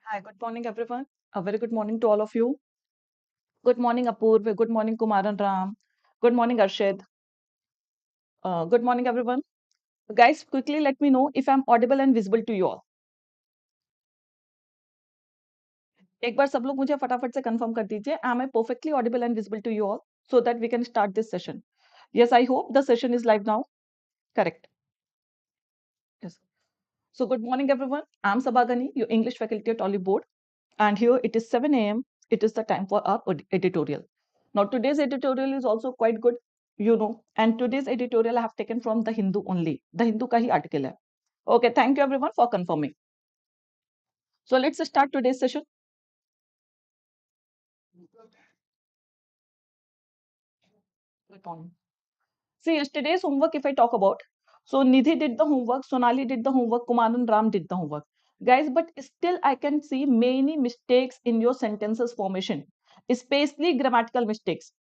Hi, good morning, everyone. A very good morning to all of you. Good morning, Apurva. Good morning, Kumaran Ram. Good morning, Arshad. Good morning, everyone. Guys, quickly let me know if I'm audible and visible to you all. एक बार सब लोग मुझे फटाफट से confirm कर दीजिए. Am I perfectly audible and visible to you all so that we can start this session? Yes, I hope the session is live now. Correct. Yes. So good morning, everyone. I'm Saba, your English faculty at Oliveboard. And here it is 7 a.m. It is the time for our editorial. Now today's editorial is also quite good, and today's editorial I have taken from the Hindu only. The Hindu ka hi article hai. Okay, thank you everyone for confirming. So let's start today's session. See, yesterday's homework, if I talk about, so Nidhi did the homework, Sonali did the homework, Kumaran Ram did the homework. Guys, but still I can see many mistakes in your sentences formation, especially grammatical mistakes.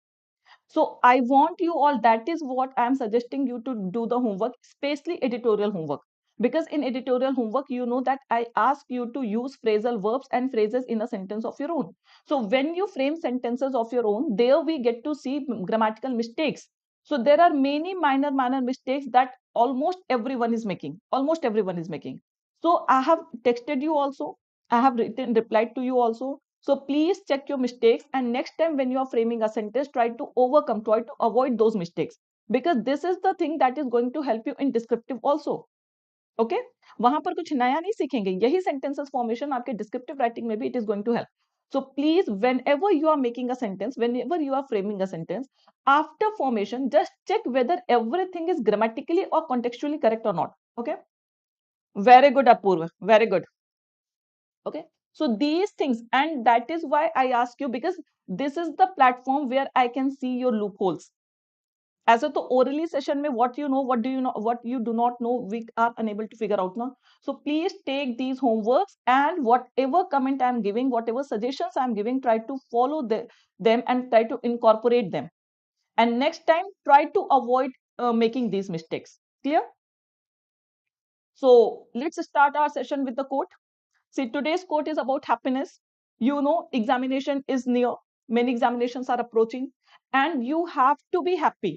So I want you all, that is what I am suggesting you to do the homework, especially editorial homework. Because in editorial homework, you know that I ask you to use phrasal verbs and phrases in a sentence of your own. So when you frame sentences of your own, there we get to see grammatical mistakes. So there are many minor mistakes that almost everyone is making. Almost everyone is making. So I have texted you also. I have replied to you also. So please check your mistakes, and next time when you are framing a sentence, try to avoid those mistakes, because this is the thing that is going to help you in descriptive also. Okay, वहां पर कुछ नया नहीं सीखेंगे, यही sentences formation आपके descriptive writing में भी it is going to help. So please, whenever you are making a sentence, whenever you are framing a sentence, after formation, just check whether everything is grammatically or contextually correct or not. Okay, very good, Apurva, very good. Okay, so these things, and that is why I ask you, because this is the platform where I can see your loopholes. ऐसा तो orally session में what you know, what do you know, what you do not know, we are unable to figure out now. So please take these homeworks, and whatever comment I am giving, whatever suggestions I am giving, try to follow them and try to incorporate them, and next time try to avoid making these mistakes. Clear? So let's start our session with the quote. See, today's quote is about happiness. You know, examination is near. Many examinations are approaching, and you have to be happy.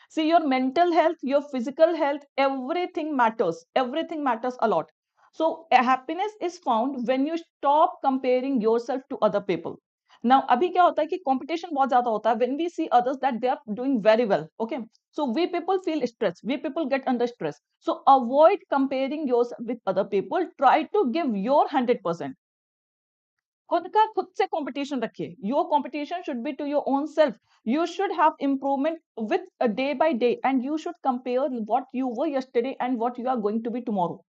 See, your mental health, your physical health, everything matters. Everything matters a lot. So, happiness is found when you stop comparing yourself to other people. Now, अभी क्या होता है कि competition बहुत ज़्यादा होता है. When we see others that they are doing very well, okay? So we people feel stressed. We people get under stress. So avoid comparing yourself with other people. Try to give your 100%. खुद का खुद से competition रखिए. Your competition should be to your own self. You should have improvement with a day by day, and you should compare what you were yesterday and what you are going to be tomorrow.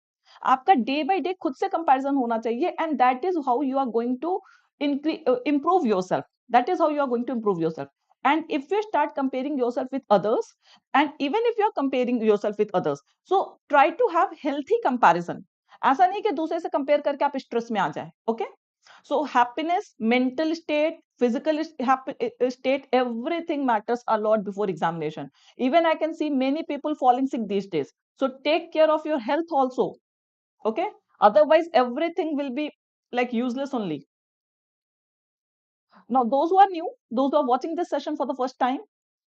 आपका day by day खुद से comparison होना चाहिए, and that is how you are going to improve yourself. That is how you are going to improve yourself. And if you start comparing yourself with others, and even if you are comparing yourself with others, so try to have healthy comparison. ऐसा नहीं कि दूसरे से compare करके आप stress में आ जाए. Okay? So happiness, mental state, physical state, everything matters a lot before examination. Even I can see many people falling sick these days. So take care of your health also. Okay, otherwise everything will be like useless only. Now those who are new, those who are watching this session for the first time,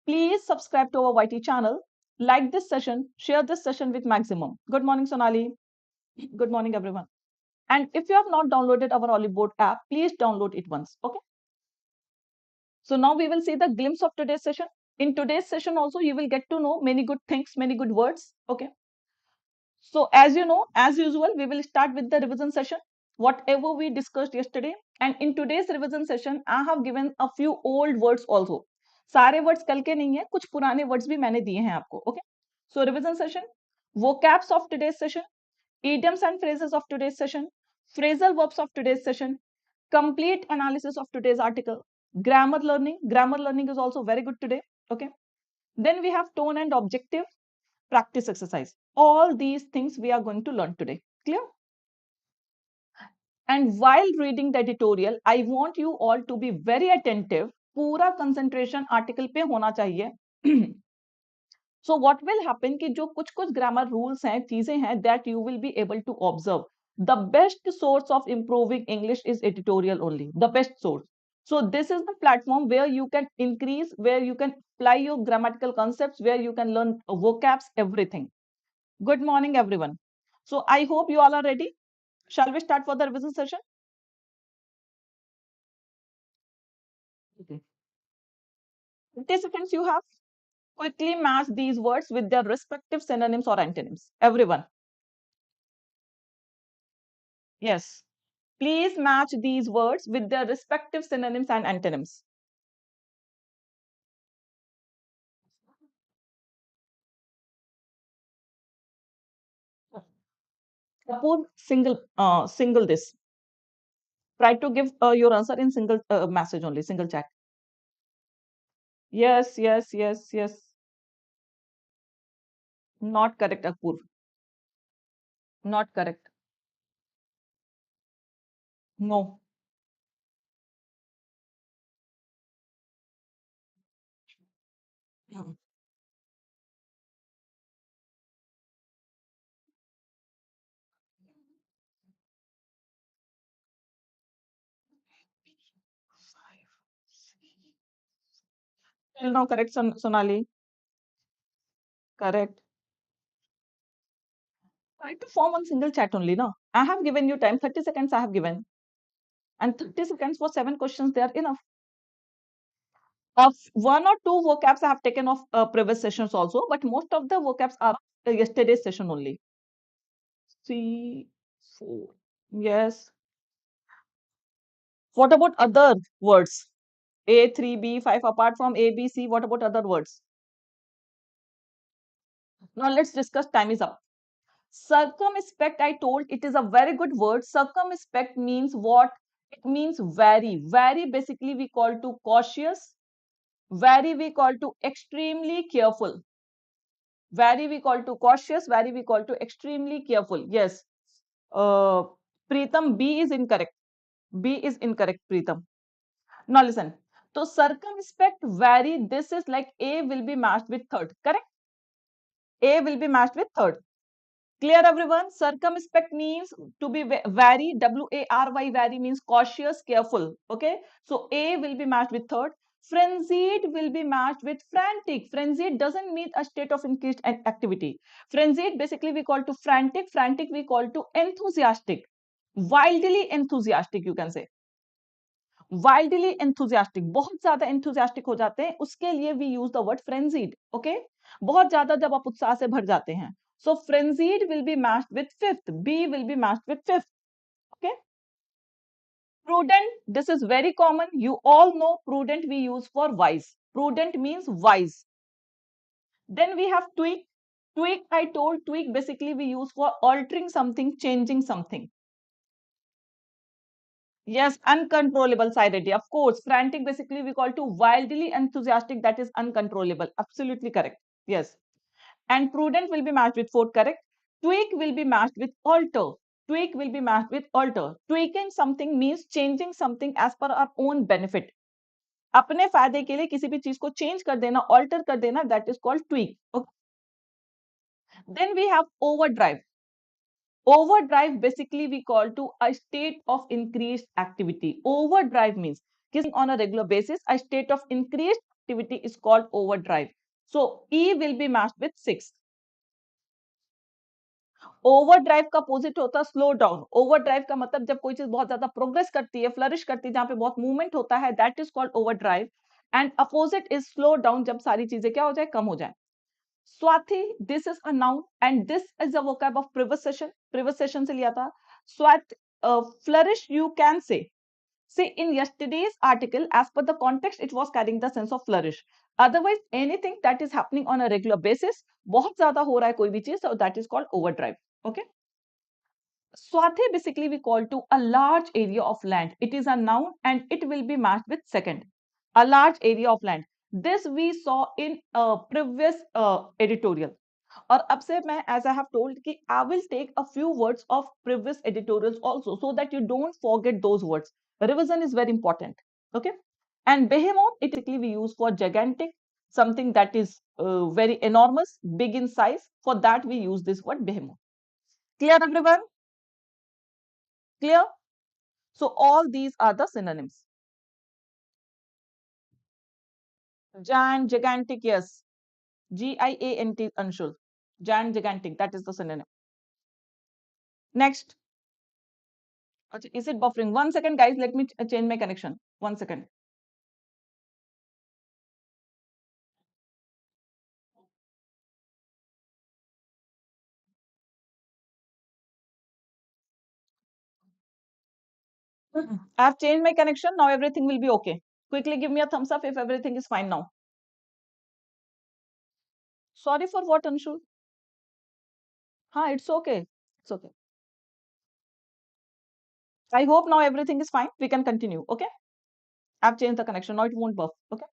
please subscribe to our YT channel, like this session, share this session with maximum. Good morning, Sonali. Good morning, everyone. And if you have not downloaded our Oliveboard app, please download it once. Okay, so now we will see the glimpse of today's session. In today's session also, you will get to know many good things, many good words. Okay, so as you know, as usual, we will start with the revision session, whatever we discussed yesterday. And in today's revision session, I have given a few old words also. सारे words कल के नहीं है, कुछ पुराने words भी मैंने दिए हैं आपको. Okay, so revision session, vocabs of today's session, idioms and phrases of today's session, phrasal verbs of today's session, complete analysis of today's article, grammar learning. Grammar learning is also very good today. Okay, then we have tone and objective, practice exercise. All these things we are going to learn today. Clear? And while reading the editorial, I want you all to be very attentive. पूरा concentration article पे होना चाहिए. So what will happen कि जो कुछ grammar rules हैं, चीजें हैं, that you will be able to observe. The best source of improving English is editorial only, the best source. So this is the platform where you can increase, where you can apply your grammatical concepts, where you can learn vocabs, everything. Good morning, everyone. So I hope you all are ready. Shall we start for the revision session? Okay. 50 seconds you have. Quickly match these words with their respective synonyms or antonyms. Everyone. Yes. Please match these words with their respective synonyms and antonyms. Suppose single this. Try to give your answer in single message only, single chat. Yes, yes, yes, yes. Not correct, Akpur. Not correct. No. Mm. Still no correct, Sonali. Correct. Try to form one single chat only, no? I have given you time, 30 seconds I have given. And 30 seconds for 7 questions, they are enough. Of one or two vocabs I have taken off previous sessions also, but most of the vocabs are yesterday's session only. C, 4. Yes. What about other words? A, 3, B, 5, apart from A, B, C, what about other words? Now let's discuss, time is up. Circumspect, I told it is a very good word. Circumspect means what? It means very. Very basically we call to cautious. Very we call to extremely careful. Very we call to cautious. Very we call to extremely careful. Yes. Uh, Preetham, B is incorrect. B is incorrect, Preetham. Now listen. So circumspect, very, this is like A will be matched with third. Correct? A will be matched with third. Clear, everyone? Circumspect means to be wary. W-A-R-Y, wary means cautious, careful. Okay. So A will be matched with third. Frenzied will be matched with frantic. Frenzied doesn't mean a state of increased activity. Frenzied basically we call to frantic. Frantic we call to enthusiastic. Wildly enthusiastic, you can say. Wildly enthusiastic, बहुत ज्यादा enthusiastic हो जाते हैं, उसके लिए we use the word frenzied. Okay, बहुत ज्यादा जब आप उत्साह से भर जाते हैं. So frenzied will be matched with fifth. B will be matched with fifth. Okay. Prudent, this is very common. You all know prudent we use for wise. Prudent means wise. Then we have tweak. Tweak, I told, tweak basically we use for altering something, changing something. Yes, uncontrollable Sairedi. Of course, frantic basically we call to wildly enthusiastic, that is uncontrollable. Absolutely correct. Yes. And prudent will be matched with fourth, correct. Tweak will be matched with alter. Tweak will be matched with alter. Tweaking something means changing something as per our own benefit. अपने फायदे के लिए किसी भी चीज को change कर देना, alter कर देना, that is called tweak. Okay. Then we have overdrive. Overdrive basically we call to a state of increased activity. Overdrive means kissing on a regular basis. A state of increased activity is called overdrive. So E will be matched with 6. Overdrive का opposite होता है slow down. Overdrive का मतलब जब कोई चीज बहुत ज्यादा प्रोग्रेस करती है, फ्लरिश करती है, जहां पे बहुत मूवमेंट होता है, that is called overdrive. And opposite is slow down, जब सारी चीजें क्या हो जाए, कम हो जाए. Swathi, this is a noun and this is a vocab of previous session. Previous session से लिया था. Swat, flourish you can say. See, in yesterday's article, as per the context, it was carrying the sense of flourish. Otherwise, anything that is happening on a regular basis, बहुत ज़्यादा हो रहा है कोई भी चीज, so that is called overdrive. Okay. Swathe basically we call to a large area of land. It is a noun and it will be matched with second. A large area of land. This we saw in a previous editorial. और अब से मैं, as I have told, कि I will take a few words of previous editorials also, so that you don't forget those words. Revision is very important. Okay. And behemoth, it basically we use for gigantic, something that is very enormous, big in size. For that we use this word behemoth. Clear, everyone? Clear? So all these are the synonyms. Gigantic, yes. Giant, Anshul. Gigantic, that is the synonym. Next. Is it buffering? 1 second, guys. Let me change my connection. 1 second. I have changed my connection. Now everything will be okay. Quickly give me a thumbs up if everything is fine now. Sorry for what, Anshul? Ha, it's okay. It's okay. I hope now everything is fine. We can continue. Okay. I've changed the connection. Now it won't buff. Okay.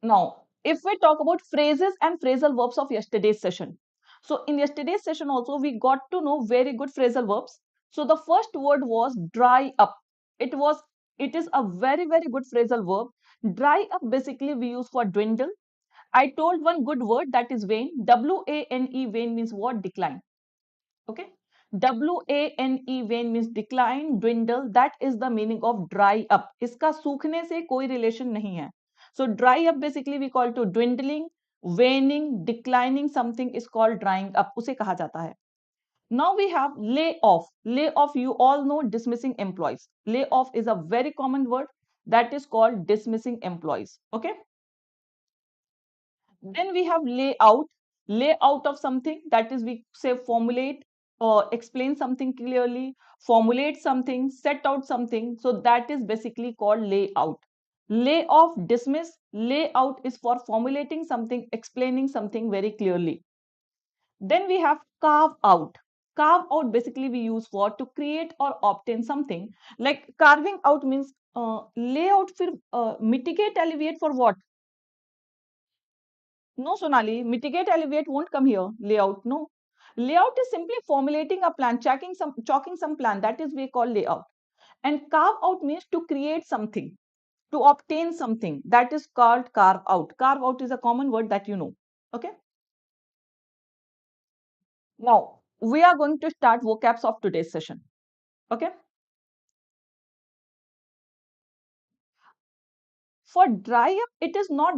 Now, if we talk about phrases and phrasal verbs of yesterday's session. So in yesterday's session also, we got to know very good phrasal verbs. So the first word was dry up. It is a very, very good phrasal verb. Dry up basically we use for dwindle. I told one good word, that is wane. W-A-N-E, wane means what? Decline. Okay. W-A-N-E, wane means decline, dwindle. That is the meaning of dry up. इसका सूखने से कोई relation नहीं है. So dry up basically we call to dwindling, waning, declining something is called drying up. उसे कहा जाता है. Now we have lay off. Lay off, you all know, dismissing employees. Lay off is a very common word, that is called dismissing employees. Okay. Then we have lay out of something, that is we say formulate or explain something clearly, formulate something, set out something. So that is basically called lay out. Lay off, dismiss, lay out is for formulating something, explaining something very clearly. Then we have carve out. Carve out basically we use for to create or obtain something. Like carving out means lay out, mitigate, alleviate for what? No, Sonali, mitigate, alleviate won't come here. Layout, no. Layout is simply formulating a plan, chalking some plan. That is we call layout. And carve out means to create something, to obtain something. That is called carve out. Carve out is a common word that you know. Okay. Now we are going to start vocabs of today's session. Okay. For dry up, it is not.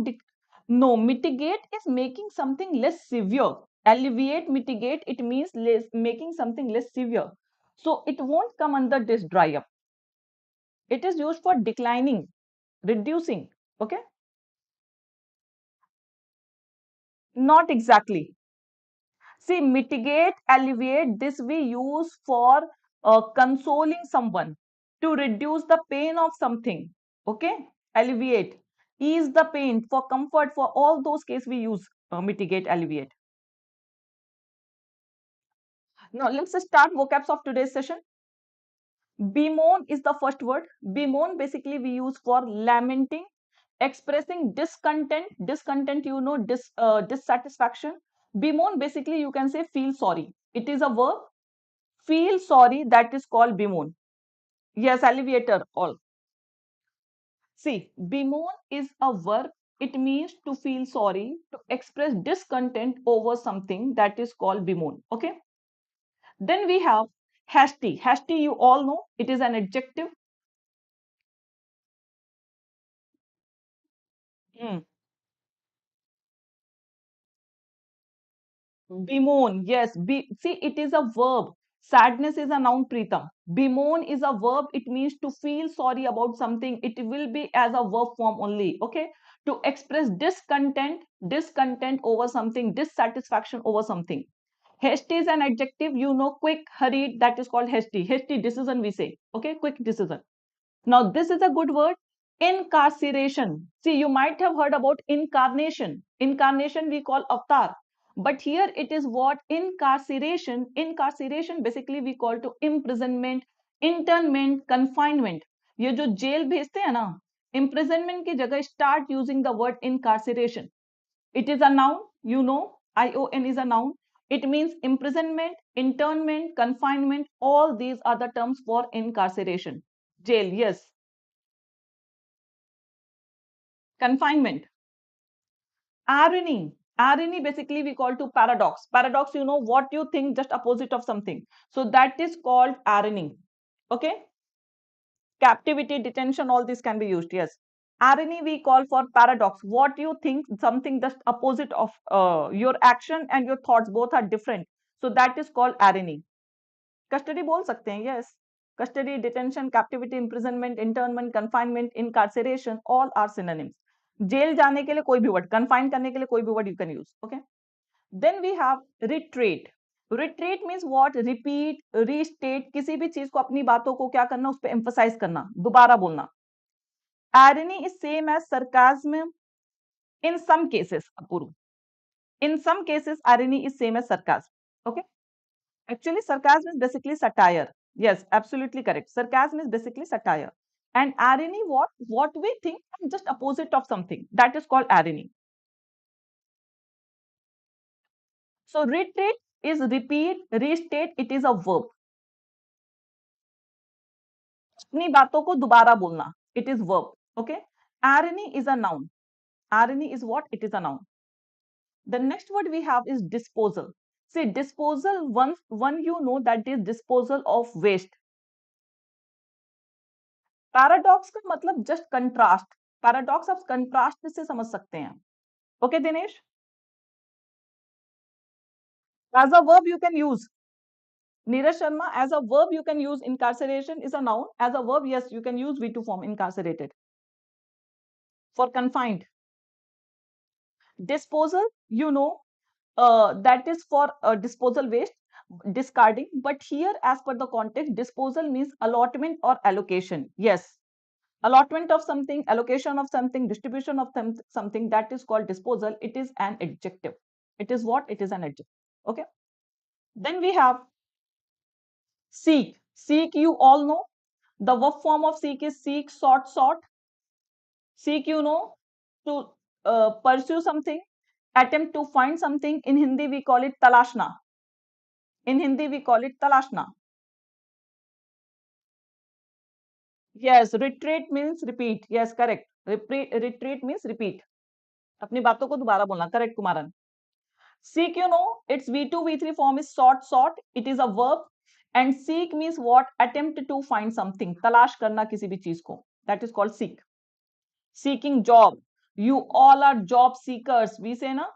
No, mitigate is making something less severe. Alleviate, mitigate, it means making something less severe. So it won't come under this dry up. It is used for declining, reducing. Okay. Not exactly. See, mitigate, alleviate, this we use for consoling someone, to reduce the pain of something. Okay. Alleviate, ease the pain, for comfort, for all those cases we use mitigate, alleviate. Now let's start vocabs of today's session. Bemoan is the first word. Bemoan basically we use for lamenting, expressing discontent. Discontent, you know, dissatisfaction. Bemoan basically you can say feel sorry. It is a verb. Feel sorry, that is called bemoan. Yes, alleviator all. See, bemoan is a verb. It means to feel sorry, to express discontent over something, that is called bemoan. Okay. Then we have hasty. Hasty, you all know, it is an adjective. Hmm. Bemoan, yes. See, it is a verb. Sadness is a noun, Preetham. Bemoan is a verb. It means to feel sorry about something. It will be as a verb form only. Okay. To express discontent over something, dissatisfaction over something. Hasty is an adjective. You know, quick, hurried. That is called hasty. Hasty decision, we say. Okay. Quick decision. Now, this is a good word. Incarceration. See, you might have heard about incarnation. Incarnation we call avatar. But here it is what? Incarceration. Incarceration basically we call to imprisonment, internment, confinement. ये जो jail भेजते हैं ना, imprisonment की जगह start using the word incarceration. It is a noun, you know, ION is a noun. It means imprisonment, internment, confinement. All these are the terms for incarceration. Jail, yes. Confinement. Irony. Irony basically we call to paradox. Paradox, you know, what you think just opposite of something. So that is called irony. Okay. Captivity, detention, all these can be used. Yes. Irony we call for paradox. What you think something just opposite of your action and your thoughts both are different. So that is called irony. Custody बोल सकते हैं. Yes. Custody, detention, captivity, imprisonment, internment, confinement, incarceration, all are synonyms. जेल जाने के लिए कोई भी word, confine करने के लिए कोई भी word you can use. Okay. Then we have retreat. Retreat means what? Repeat, restate, किसी भी चीज को अपनी बातों को क्या करना, उस पर emphasize करना, दोबारा बोलना. Irony is same as sarcasm in some cases, Apuru. In some cases, irony is same as sarcasm. Okay. Actually, sarcasm is basically satire. Yes, absolutely correct. Sarcasm is basically satire. And irony, what? What we think just opposite of something. That is called irony. So retreat is repeat, restate. It is a verb. अपनी बातों को दोबारा बोलना. It is verb. Okay. Irony is a noun. Irony is what? It is a noun. The next word we have is disposal. See, disposal, one you know that is disposal of waste. Paradox का मतलब just contrast. Paradox आप contrast से समझ सकते हैं. Okay, Dinesh? As a verb you can use. Neeraj Sharma, as a verb you can use incarceration is a noun. As a verb, yes, you can use V2 form incarcerated. For confined. Disposal, you know, that is for disposal waste, discarding. But here, as per the context, disposal means allotment or allocation. Yes, allotment of something, allocation of something, distribution of something, that is called disposal. It is an adjective. It is what? It is an adjective. Okay. Then we have seek. Seek, you all know. The verb form of seek is seek, sought. Seek, you know, to pursue something, attempt to find something. In Hindi, we call it talashna. In Hindi, we call it talashna. Yes, retreat means repeat. Yes, correct. Retreat means repeat. अपनी बातों को दोबारा बोलना. Correct, Kumaran. Seek, you know, its V2, V3 form is sought. It is a verb. And seek means what? Attempt to find something. तलाश करना किसी भी चीज को. That is called seek. Seeking job. You all are job seekers. We say na?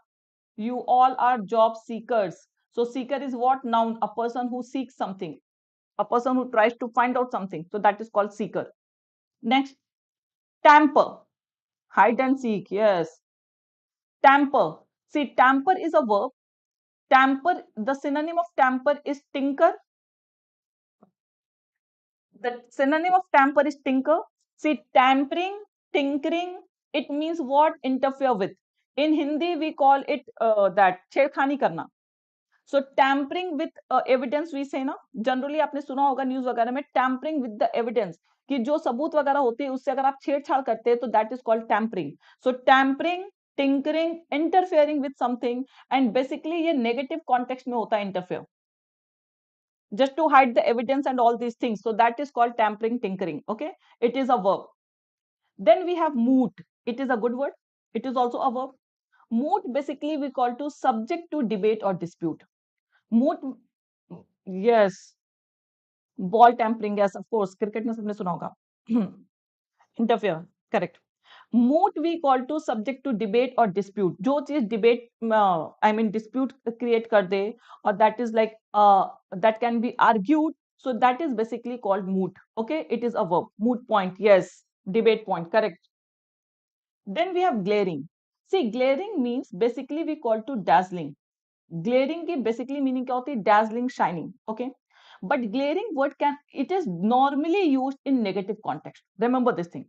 You all are job seekers. So seeker is what? Noun. A person who seeks something. A person who tries to find out something. So that is called seeker. Next, tamper. Hide and seek. Yes. Tamper. See, tamper is a verb. Tamper, the synonym of tamper is tinker. The synonym of tamper is tinker. See, tampering, tinkering, it means what? Interfere with. In Hindi, we call it that छेड़खानी करना. So tampering with evidence we say ना, generally आपने सुना होगा news वगैरह में, tampering with the evidence, कि जो सबूत वगैरह होते हैं उससे अगर आप छेड़छाड़ करते हैं तो that is called tampering. So tampering, tinkering, interfering with something, and basically ये negative context में होता है interfere, just to hide the evidence and all these things. So that is called tampering, tinkering. Okay, it is a verb. Then we have moot. It is a good word. It is also a verb. Moot basically we call to subject to debate or dispute. Moot, yes. Ball tampering, yes, of course. Cricket में सबने सुना होगा. Interfere, correct. Moot we call to subject to debate or dispute. जो चीज debate, I mean dispute create कर दे, or that is like that can be argued. So that is basically called moot. Okay, it is a verb. Moot point, yes. Debate point, correct. Then we have glaring. See, glaring means basically we call to dazzling. Glaring की basically meaning क्या होती है? Dazzling, shining. Okay. But glaring word it is normally used in negative context. Remember this thing.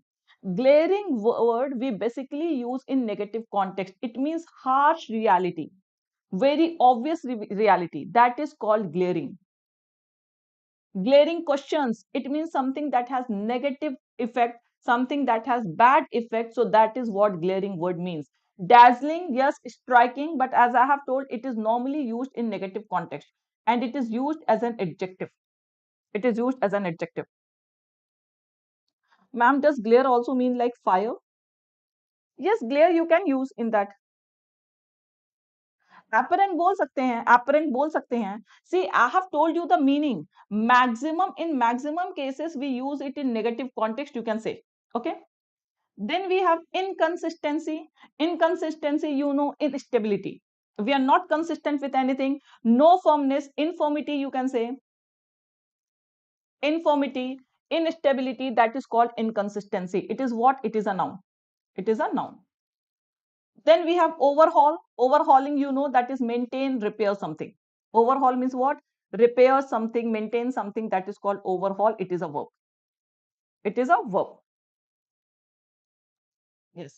Glaring word we basically use in negative context. It means harsh reality, very obvious reality. That is called glaring. Glaring questions, it means something that has negative effect, something that has bad effect. So that is what glaring word means. Dazzling, yes, striking, but as I have told, it is normally used in negative context and it is used as an adjective. It is used as an adjective. Ma'am, does glare also mean like fire? Yes, glare you can use in that. apparent बोल सकते हैं, apparent बोल सकते हैं. See, I have told you the meaning. Maximum, in maximum cases we use it in negative context, you can say. Okay. Then we have inconsistency. Inconsistency, you know, instability. We are not consistent with anything. No firmness, infirmity, you can say. Infirmity, instability, that is called inconsistency. It is what? It is a noun. It is a noun. Then we have overhaul. Overhauling, you know, that is maintain, repair something. Overhaul means what? Repair something, maintain something, that is called overhaul. It is a verb. It is a verb. Yes.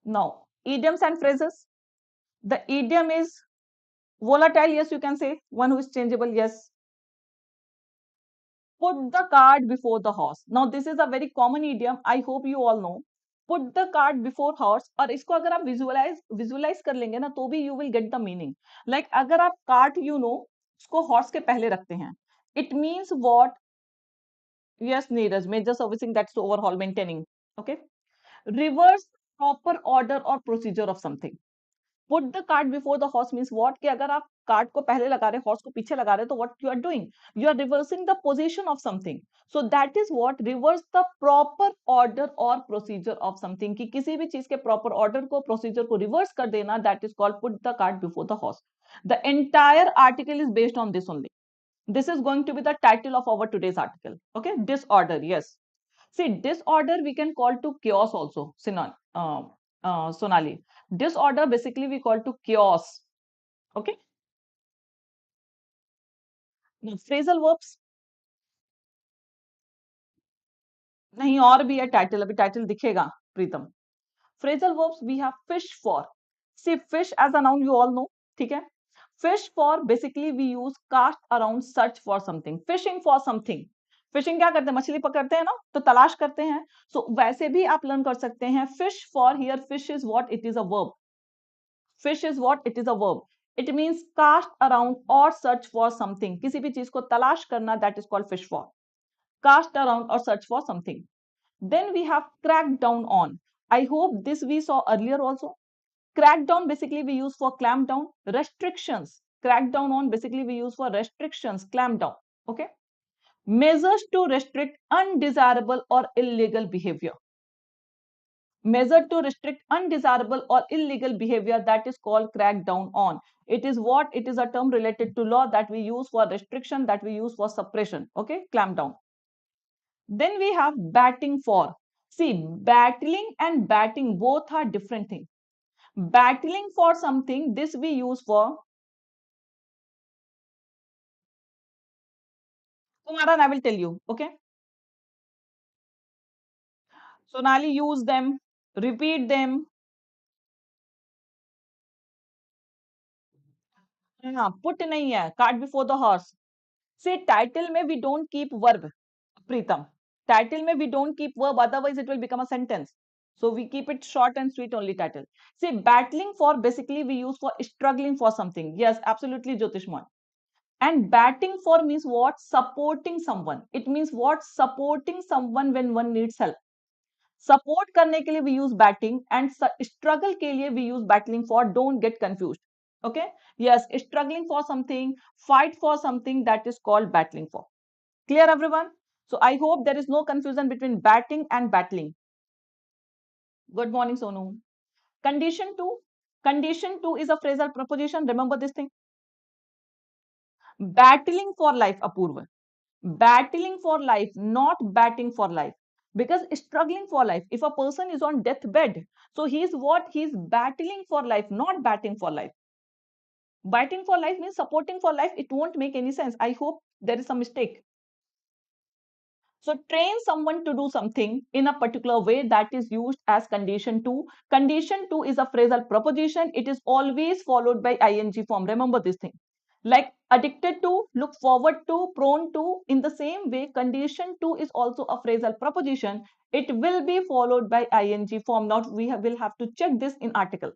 Now, idioms and phrases. The idiom is volatile, yes, you can say. One who is changeable, yes. Put the cart before the horse. Now, this is a very common idiom. I hope you all know. Put the cart before horse. और इसको अगर आप visualize कर लेंगे ना तो भी you will get the meaning. Like अगर आप cart, you know, उसको horse के पहले रखते हैं. It means what? Yes, Neeraj, major servicing, that's overhaul, maintaining. Okay. Reverse proper order or procedure of something. Put the cart before the horse means what? कि अगर आप cart को पहले लगा रहे, horse को पीछे लगा रहे, तो what you are doing? You are reversing the position of something. So that is what? Reverse the proper order or procedure of something. कि किसी भी चीज के proper order को, procedure को reverse कर देना, that is called put the cart before the horse. The entire article is based on this only. This is going to be the title of our today's article. Okay, disorder. Yes. See, disorder we can call to chaos also. Sonali. Disorder basically we call to chaos. Okay. Now, phrasal verbs. नहीं और भी है title, अभी title दिखेगा प्रीतम. Phrasal verbs we have fish for. See, fish as a noun you all know. ठीक है. Fish for basically we use cast around, search for something, fishing for something. Fishing क्या करते हैं? मछली पकड़ते हैं ना, तो तलाश करते हैं. सो वैसे भी आप लर्न कर सकते हैं. Fish for, here fish is what? It is a verb. Fish is what? It is a verb. It means cast around और सर्च फॉर समथिंग. किसी भी चीज को तलाश करना, that is called fish for. Cast around और search for something. Then we have crack down on. I hope this we saw earlier also. Crack down basically we use for clamp down. Restrictions. Crack down on basically we use for restrictions, clamp down. Okay. Measures to restrict undesirable or illegal behavior. Measure to restrict undesirable or illegal behavior, that is called crack down on. It is what? It is a term related to law that we use for restriction, that we use for suppression. Okay. Clamp down. Then we have batting for. See, battling and batting both are different things. Battling for something, this we use for. Kumaran, I will tell you. Okay. Sonali, use them. Repeat them. हाँ, put नहीं है. Cart before the horse. See, title में we don't keep verb. Pritam. Title में we don't keep verb, otherwise it will become a sentence. So we keep it short and sweet only title. See, battling for basically we use for struggling for something. Yes, absolutely, Jyotishman. And batting for means what? Supporting someone. It means what? Supporting someone when one needs help. Support करने के लिए we use batting and struggle के लिए we use battling for. Don't get confused. Okay? Yes, struggling for something, fight for something, that is called battling for. Clear, everyone? So I hope there is no confusion between batting and battling. Good morning, Sonu. Condition 2. Condition 2 is a phrasal preposition. Remember this thing. Battling for life, Apurva. Battling for life, not batting for life. Because struggling for life, if a person is on deathbed, so he is what? He is battling for life, not batting for life. Batting for life means supporting for life. It won't make any sense. I hope there is a mistake. So train someone to do something in a particular way, that is used as condition 2. Condition 2 is a phrasal preposition. It is always followed by ing form. Remember this thing. Like addicted to, look forward to, prone to. In the same way, condition 2 is also a phrasal preposition. It will be followed by ing form. Now we will have to check this in article.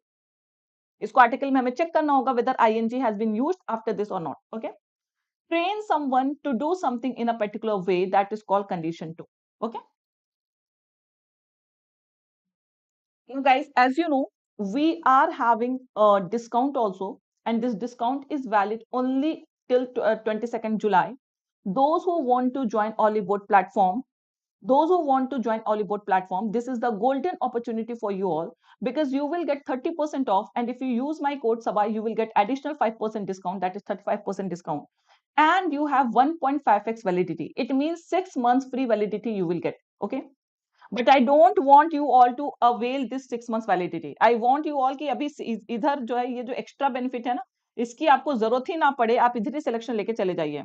इसको article में हमें check करना होगा whether ing has been used after this or not. Okay. Train someone to do something in a particular way, that is called condition 2. Okay. Now guys, as you know, we are having a discount also. and this discount is valid only till 22nd July. Those who want to join Oliveboard platform, this is the golden opportunity for you all, because you will get 30% off, and if you use my code Saba, you will get additional 5% discount, that is 35% discount, and you have 1.5x validity. It means 6 months free validity you will get. Okay, but I don't want you all to avail this 6 months validity. I want you all कि अभी इधर जो है ये जो extra benefit है ना, इसकी आपको जरूरत ही ना पड़े, आप इधर ही सिलेक्शन लेके चले जाइए.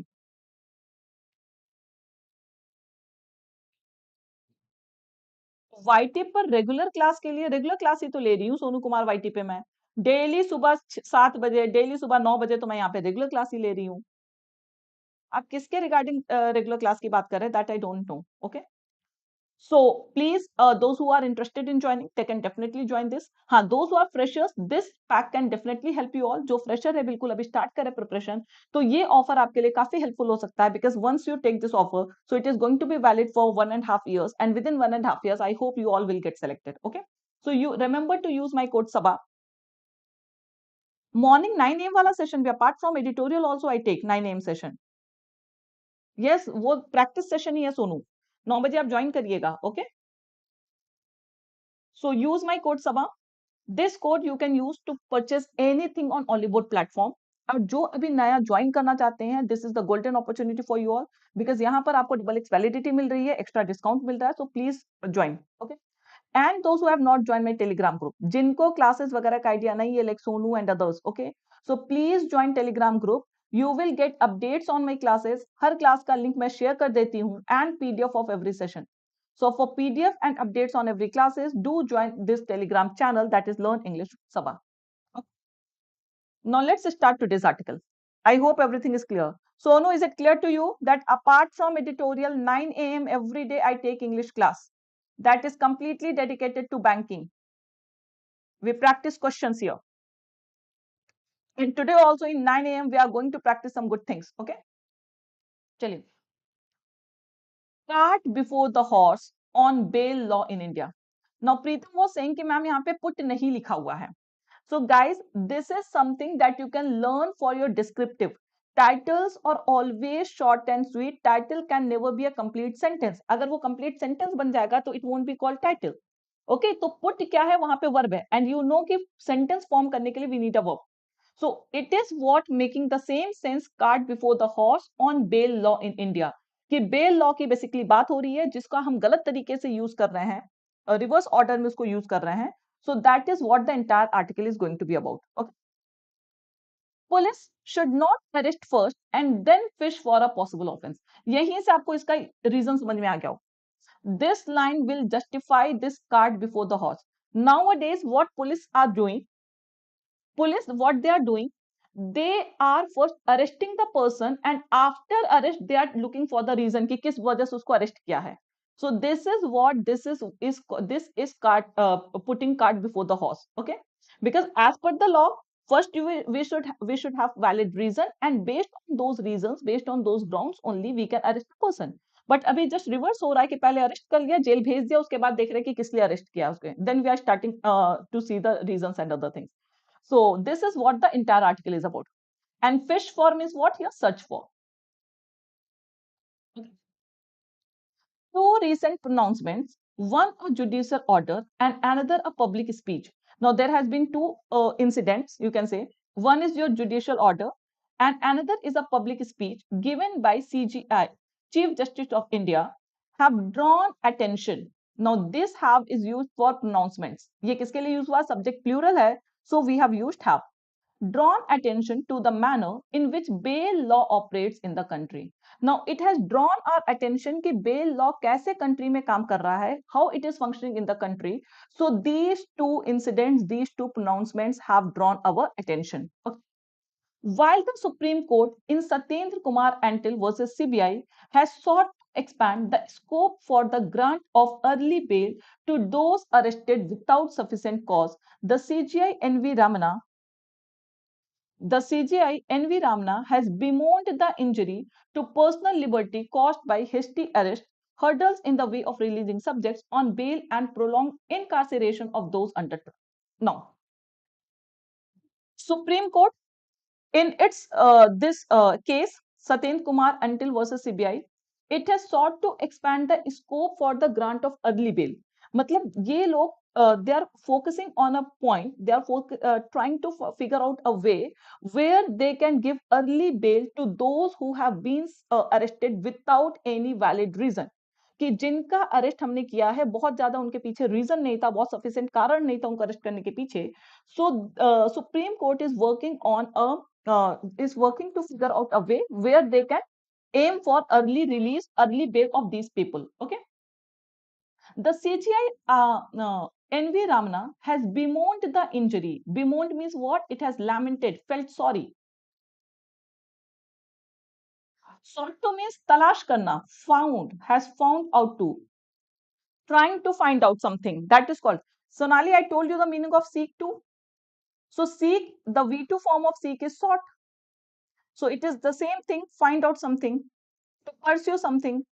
वाईटी पर रेगुलर क्लास के लिए रेगुलर क्लास ही तो ले रही हूँ सोनू कुमार वाईटी पे. मैं डेली सुबह 7 बजे, डेली सुबह 9 बजे तो मैं यहाँ पे रेगुलर क्लास ही ले रही हूँ. आप किसके रिगार्डिंग रेगुलर क्लास की बात कर रहे हैं, that I don't no. Okay, so please, those who are interested in joining, they can definitely join this. हाँ, those who are freshers, this pack can definitely help you all. जो fresher है बिल्कुल अभी start करे preparation, तो ये offer आपके लिए काफी helpful हो सकता है, because once you take this offer, so it is going to be valid for 1.5 years, and within 1.5 years, I hope you all will get selected. Okay, so you remember to use my code Saba. Morning 9 a.m. वाला session भी, apart from editorial also I take 9 a.m. session. Yes, वो practice session ही है सोनू. 9 बजे आप join करिएगा. Okay, so use my code Saba. This code you can use to purchase anything on Oliveboard platform. और जो अभी नया ज्वाइन करना चाहते हैं, this is the golden opportunity for you all, because यहाँ पर आपको डबल एक्स वैलिडिटी मिल रही है, एक्स्ट्रा डिस्काउंट मिल रहा है, so please join. Okay, and those who have not joined my telegram group, जिनको क्लासेस वगैरह का आइडिया नहीं है, like Sonu and others, okay, so please join telegram group. You will get updates on my classes. Her class का link मैं share कर देती हूँ, and PDF of every session. So for PDF and updates on every classes, do join this Telegram channel, that is Learn English Saba. Okay. Now let's start today's article. I hope everything is clear. So Anu, is it clear to you that apart from editorial, 9 a.m. every day I take English class that is completely dedicated to banking. We practice questions here. And today also in 9 a.m. we are going to practice some good things. Okay. चलिए. Cart before the horse on bail law in India. Now Preetham was saying कि ma'am यहाँ पे put नहीं लिखा हुआ है. So guys, this is something that you can learn for your descriptive. Titles are always short and sweet. Title can never be a complete sentence. अगर वो complete sentence बन जाएगा तो it won't be called title. Okay, तो put क्या है, वहां पे verb है, and you know कि sentence form करने के लिए we need a verb. So it is what making the same sense cart before the horse on bail law in India. कि बेल लॉ की बेसिकली बात हो रही है, जिसका हम गलत तरीके से यूज कर रहे हैं, रिवर्स ऑर्डर में उसको यूज कर रहे हैं. So that is what the entire article is going to be about. Okay, police should not arrest first and then fish for a possible offence. यहीं से आपको इसका रीजन समझ में आ गया हो. This line will justify this card before the horse. Nowadays what police are doing, what they are doing, they are first arresting the person, and after arrest they are looking for the reason कि किस वजह से उसको arrest किया है. So this is what this is cart, putting cart before the horse. Okay, because as per the law, first we should have valid reason, and based on those reasons, based on those grounds only we can arrest the person. But अभी just reverse हो रहा है कि पहले arrest कर लिया, jail भेज दिया, उसके बाद देख रहे हैं कि किस लिए arrest किया उसके. Then we are starting to see the reasons and other things. So this is what the entire article is about. And fish for means what here? Search for. Two recent pronouncements, one a judicial order and another a public speech. Now there has been two incidents, you can say. One is your judicial order and another is a public speech given by CGI, Chief Justice of India, have drawn attention. Now this have is used for pronouncements. ये किसके लिए use हुआ? Subject plural है, so we have used have. Drawn attention to the manner in which bail law operates in the country. Now it has drawn our attention कि bail law कैसे country में काम कर रहा है, how it is functioning in the country. So these two incidents, these two pronouncements have drawn our attention. Okay. While the Supreme Court in Satyendra Kumar Antil versus CBI has sought to expand the scope for the grant of early bail to those arrested without sufficient cause, the CGI NV Ramana has bemoaned the injury to personal liberty caused by hasty arrest, hurdles in the way of releasing subjects on bail, and prolonged incarceration of those under trial. Now, Supreme Court In its this case, Satyendra Kumar until versus CBI, it has sought to expand the scope for the grant of early bail. मतलब ये लोग they are focusing on a point, they are trying to figure out a way where they can give early bail to those who have been arrested without any valid reason. कि जिनका arrest हमने किया है, बहुत ज्यादा उनके पीछे reason नहीं था, बहुत सफिशिएंट कारण नहीं था उनको अरेस्ट करने के पीछे. So Supreme Court is working on a is working to figure out a way where they can aim for early release, early bail of these people. Okay. The CGI NV Ramana has bemoaned the injury. Bemoaned means what? It has lamented, felt sorry. Sought to means talash karna, found, has found out to, trying to find out something. That is called. Sonali, I told you the meaning of seek to. So seek, the V2 form of seek is sought. So it is the same thing, find out something, to pursue something.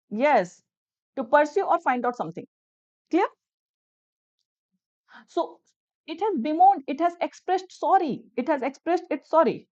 Yes, to pursue or find out something. Clear? So it has bemoaned, it has expressed sorry, it has expressed its sorry.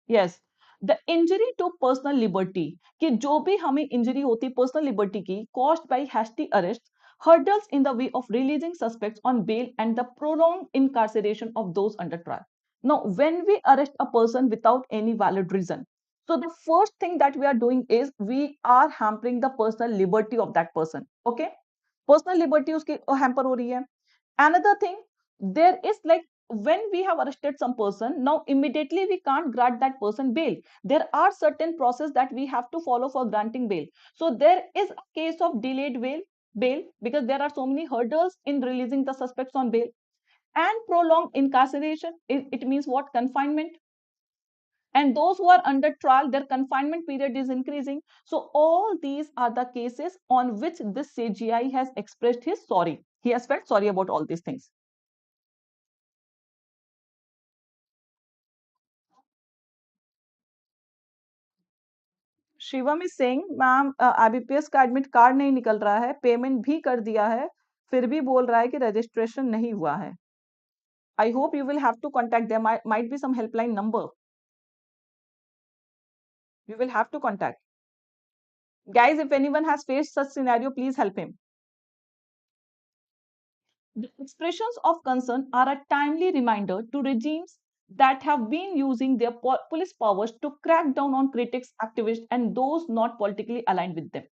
Yes, the injury to personal liberty, कि जो भी हमें injury होती personal liberty की caused by hasty arrest, hurdles in the way of releasing suspects on bail and the prolonged incarceration of those under trial. Now, when we arrest a person without any valid reason, so the first thing that we are doing is we are hampering the personal liberty of that person. Okay, personal liberty उसकी hamper हो रही है. Another thing, there is like when we have arrested some person, now immediately we can't grant that person bail. There are certain process that we have to follow for granting bail. So there is a case of delayed bail because there are so many hurdles in releasing the suspects on bail. And prolonged incarceration, it means what? Confinement. And those who are under trial, their confinement period is increasing. So all these are the cases on which this CGI has expressed his sorry. He has felt sorry about all these things. Shivam is saying ma'am IBPS का admit card नहीं निकल रहा है, payment भी कर दिया है, फिर भी बोल रहा है कि रजिस्ट्रेशन नहीं हुआ है. I hope you will have to contact them, might be some helpline number you will have to contact. Guys, if anyone has faced such scenario, please help him. The expressions of concern are a timely reminder to regimes that have been using their police powers to crack down on critics, activists, and those not politically aligned with them.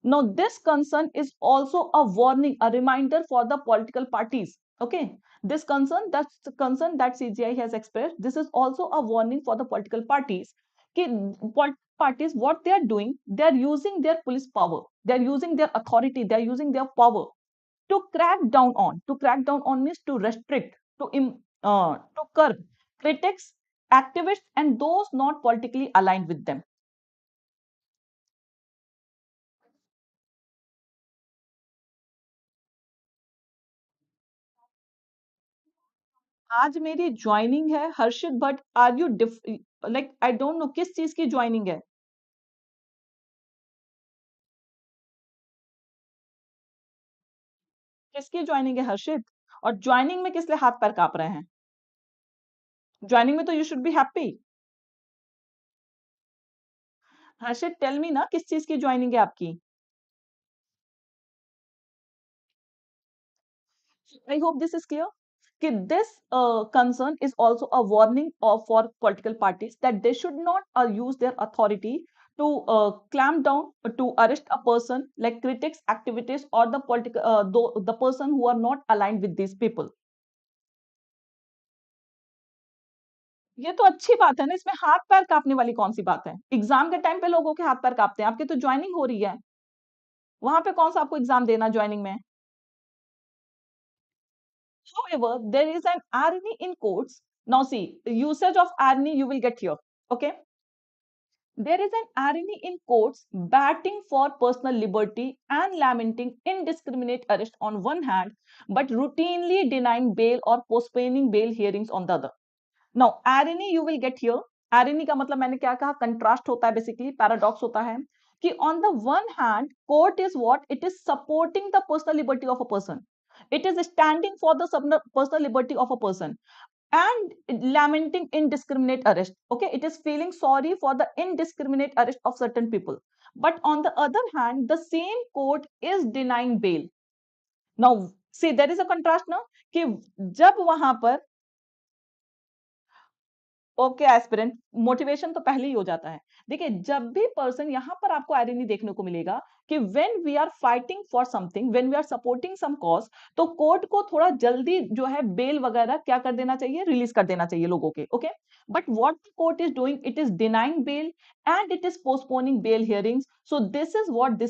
Now, this concern is also a warning, a reminder for the political parties. Okay, this concern, that's the concern that CGI has expressed. This is also a warning for the political parties. Parties, what they are doing, they are using their police power, they are using their authority, they are using their power to crack down on. To crack down on means to restrict, to curb critics, activists, and those not politically aligned with them. आज मेरी joining है Harshit, but are you like I don't know किस चीज की joining है. किसकी joining है हर्षित? और ज्वाइनिंग में किस लिए हाथ पैर कांप रहे हैं? ज्वाइनिंग में तो you should be happy. Harshit tell me ना, किस चीज की ज्वाइनिंग है आपकी? I hope this is clear. This concern is also a warning for political parties that they should not use their authority to clamp down, to arrest a person like critics, activities, or the person who are not aligned with these people. ये तो अच्छी बात है ना, इसमें हाथ पैर कांपने वाली कौन सी बात है? एग्जाम के टाइम पे लोगों के हाथ पैर कांपते हैं, आपकी तो ज्वाइनिंग हो रही है, वहां पे कौन सा आपको एग्जाम देना ज्वाइनिंग में? However, there is an irony in quotes. Now see, the usage of irony you will get here. Okay. There is an irony in quotes, batting for personal liberty and lamenting indiscriminate arrest on one hand, but routinely denying bail or postponing bail hearings on the other. Now, irony you will get here. Irony का मतलब मैंने क्या कहा? Contrast होता है, basically paradox होता है कि on the one hand, court is what? It is supporting the personal liberty of a person. It is standing for the personal liberty of a person. and lamenting indiscriminate arrest. Okay, it is feeling sorry for the indiscriminate arrest of certain people. But on the other hand, the same court is denying bail. Now, see, there is a contrast now कि जब वहां पर okay aspirant motivation तो पहले ही हो जाता है। देखिए, जब भी पर्सन यहाँ पर आपको आयरनी देखने को मिलेगा कि when we are fighting for something, when we are supporting some cause, तो कोर्ट को थोड़ा जल्दी जो है बेल वगैरह क्या कर देना चाहिए, रिलीज कर देना चाहिए लोगों के। Okay, but what the court is doing, it is denying bail and it is postponing bail hearings. So this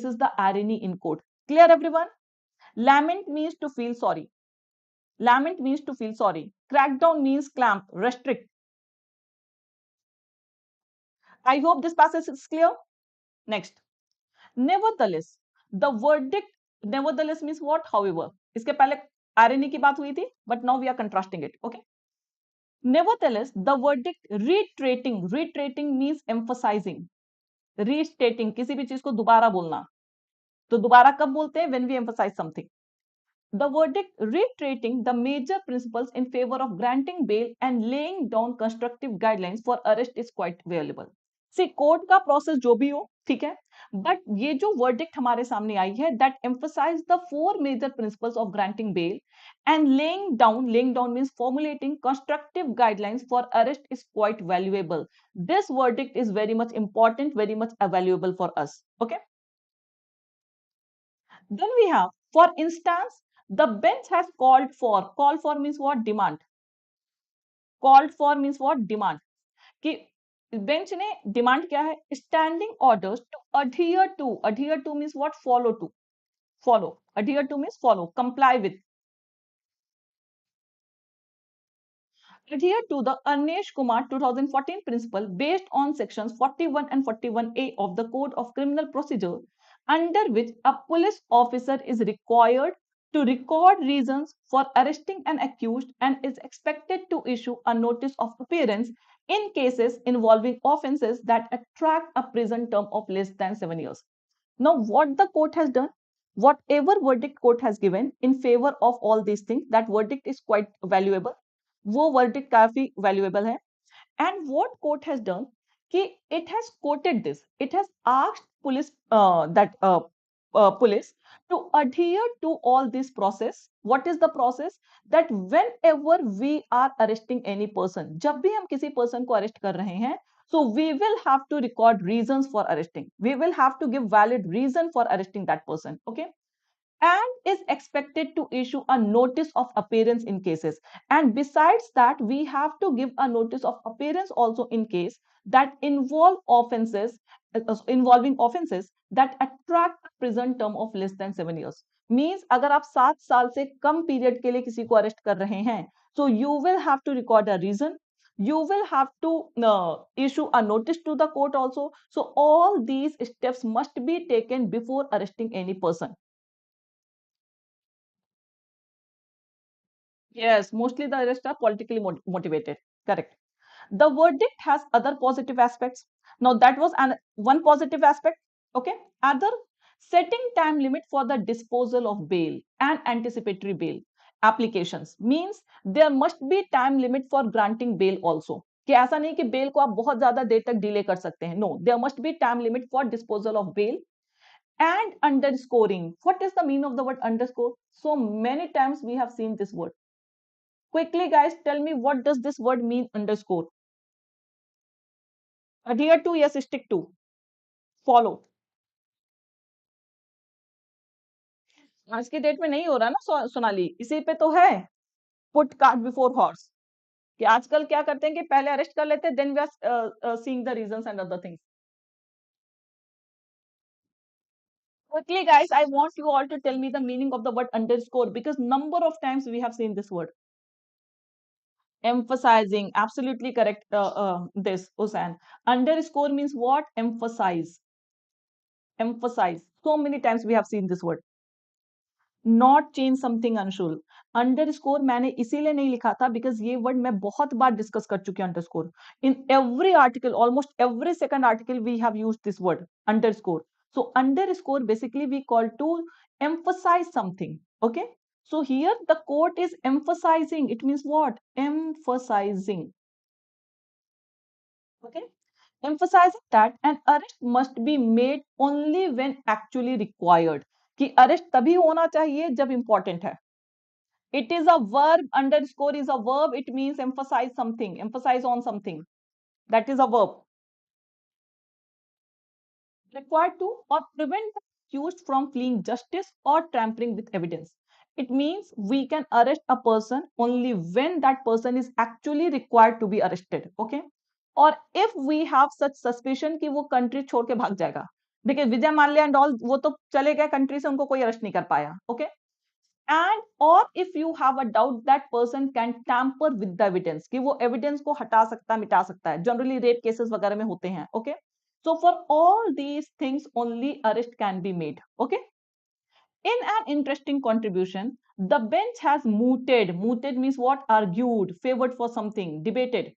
is the irony in court. Clear everyone? Lament means to feel sorry, lament means to feel sorry, crackdown means clamp, restrict. I hope this passage is clear. Next, nevertheless, the verdict, nevertheless means what? However. इसके पहले irony की बात हुई थी, but now we are contrasting it. Okay. Nevertheless, the verdict reiterating, reiterating means emphasizing, restating, किसी भी चीज को दोबारा बोलना। तो दोबारा कब बोलते हैं? When we emphasize something. The verdict reiterating the major principles in favor of granting bail and laying down constructive guidelines for arrest is quite valuable. See, court का प्रोसेस जो भी हो, ठीक है, बट ये जो वर्डिक्ट हमारे सामने आई है, that emphasise the 4 major principles of granting bail and laying down means formulating constructive guidelines for arrest is quite valuable. This verdict is very much important, very much valuable for us. Okay. Then we have, for instance, the bench has called for means what? Demand. Called for means what? Demand. कि bench ने demand क्या है? Standing orders to adhere to means what? Follow, adhere to means follow, comply with, adhere to the Arnesh Kumar 2014 principle based on sections 41 and 41A of the Code of Criminal Procedure, under which a police officer is required to record reasons for arresting an accused and is expected to issue a notice of appearance in cases involving offences that attract a prison term of less than 7 years. Now, what the court has done, whatever verdict court has given in favor of all these things, that verdict is quite valuable. वो verdict काफी valuable है. And what court has done, कि it has quoted this, it has asked police police to adhere to all this process. What is the process? That whenever we are arresting any person, जब भी हम किसी person को arrest कर रहे हैं, so we will have to record reasons for arresting. We will have to give valid reason for arresting that person. Okay. And is expected to issue a notice of appearance in cases. And besides that, we have to give a notice of appearance also in case that involving offenses that attract a prison term of less than 7 years. Means अगर आप 7 साल से कम period के लिए किसी को arrest कर रहे हैं, so you will have to record a reason. You will have to issue a notice to the court also. So all these steps must be taken before arresting any person. Yes, mostly the arrests are politically motivated. Correct. The verdict has other positive aspects. Now that was one positive aspect. Okay. Other, setting time limit for the disposal of bail and anticipatory bail applications means there must be time limit for granting bail also. कि ऐसा नहीं कि bell को आप बहुत ज्यादा देर तक delay कर सकते हैं. No, there must be time limit for disposal of bail. And underscoring. What is the meaning of the word underscore? So many times we have seen this word. Quickly, guys, tell me, what does this word mean, underscore? Adhere to, yes, stick to, follow. आज की date में नहीं हो रहा ना सोनाली, इसी पे तो है पुट कार्ट बिफोर हॉर्स, कि आजकल क्या करते हैं कि पहले अरेस्ट कर लेते हैं, then we are seeing the reasons and other things. Quickly, guys, I want you all to tell me the meaning of the word underscore, because number of times we have seen this word. Emphasizing, absolutely correct. This Usan, underscore means what? Emphasize, emphasize. So many times we have seen this word. Not change something unsure. Underscore मैंने इसीलिए नहीं लिखा था because ये word मैं बहुत बार discuss कर चुकी हूँ. Underscore in every article, almost every second article we have used this word underscore. So underscore basically we call to emphasize something. Okay, So here the court is emphasizing. It means what? Emphasizing. Okay. Emphasizing that an arrest must be made only when actually required. कि arrest तभी होना चाहिए जब important है. It is a verb, underscore is a verb. It means emphasize something, emphasize on something. That is a verb. Required to or prevent the accused from fleeing justice or tampering with evidence. It means we can arrest a person only when that person is actually required to be arrested. Okay. और if we have such suspicion कि वो country छोड़ के भाग जाएगा. देखिए Vijay Mallya and all वो तो चले गए कंट्री से, उनको कोई अरेस्ट नहीं कर पाया. ओके. एंड और if you have a doubt that person can tamper with the evidence, कि वो एविडेंस को हटा सकता है, मिटा सकता है. जनरली रेप केसेस वगैरह में होते हैं. Okay. So for all these things only arrest can be made. Okay. In an interesting contribution, the bench has mooted. Mooted means what? Argued, favored for something, debated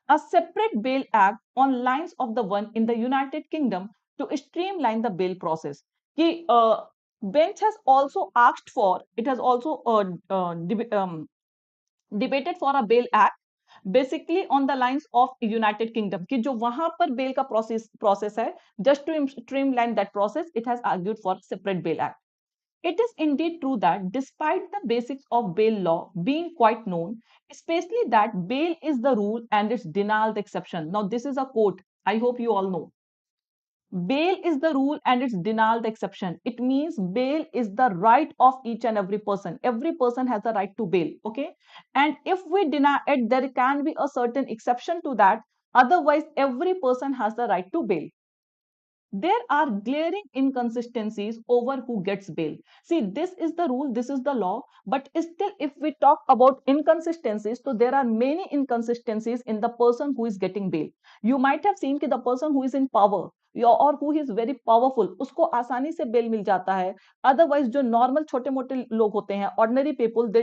a separate bail act on lines of the one in the United Kingdom to streamline the bail process. कि bench has also asked for, it has also debated for a bail act basically on the lines of United Kingdom, कि जो वहां पर bail का process है, just to streamline that process, it has argued for separate bail act. It is indeed true that despite the basics of bail law being quite known, especially that bail is the rule and it's denial the exception. Now this is a quote, I hope you all know. Bail is the rule and it's denial the exception. It means bail is the right of each and every person. Every person has a right to bail. Okay. And if we deny it, there can be a certain exception to that. Otherwise, every person has the right to bail. There are glaring inconsistencies over who gets bail. See, this is the rule, this is the law, but still, if we talk about inconsistencies, so there are many inconsistencies in the person who is getting bail. You might have seen that the person who is in power or who is very powerful, उसको आसानी से bail मिल जाता है. Otherwise, जो normal छोटे मोटे लोग होते हैं, ordinary people, they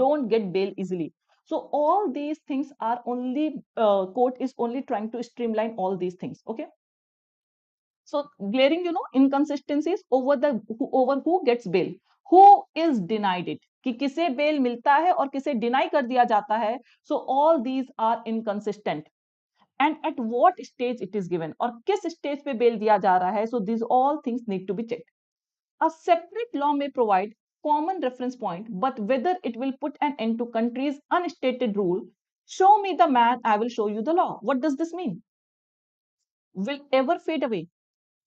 don't get bail easily. So all these things are only, court is only trying to streamline all these things. Okay. So glaring, inconsistencies over who gets bail, who is denied it, कि किसे bail मिलता है और किसे deny कर दिया जाता है. So all these are inconsistent. And at what stage it is given, और किस stage पे bail दिया जा रहा है. So these all things need to be checked. A separate law may provide common reference point, but whether it will put an end to country's unstated rule, show me the man, I will show you the law. What does this mean? Will ever fade away.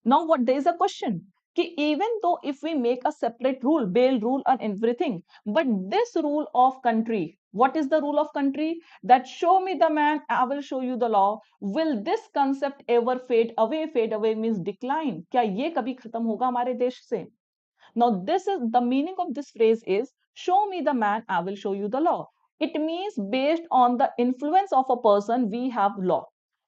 Now, what there is a question, कि even though if we make a separate rule, bail rule and everything, but this rule of country, what is the rule of country? That show me the man, I will show you the law. Will this concept ever fade away? Fade away means decline. क्या ये कभी खत्म होगा हमारे देश से? Now, this is the meaning of this phrase is show me the man, I will show you the law. It means based on the influence of a person, we have law.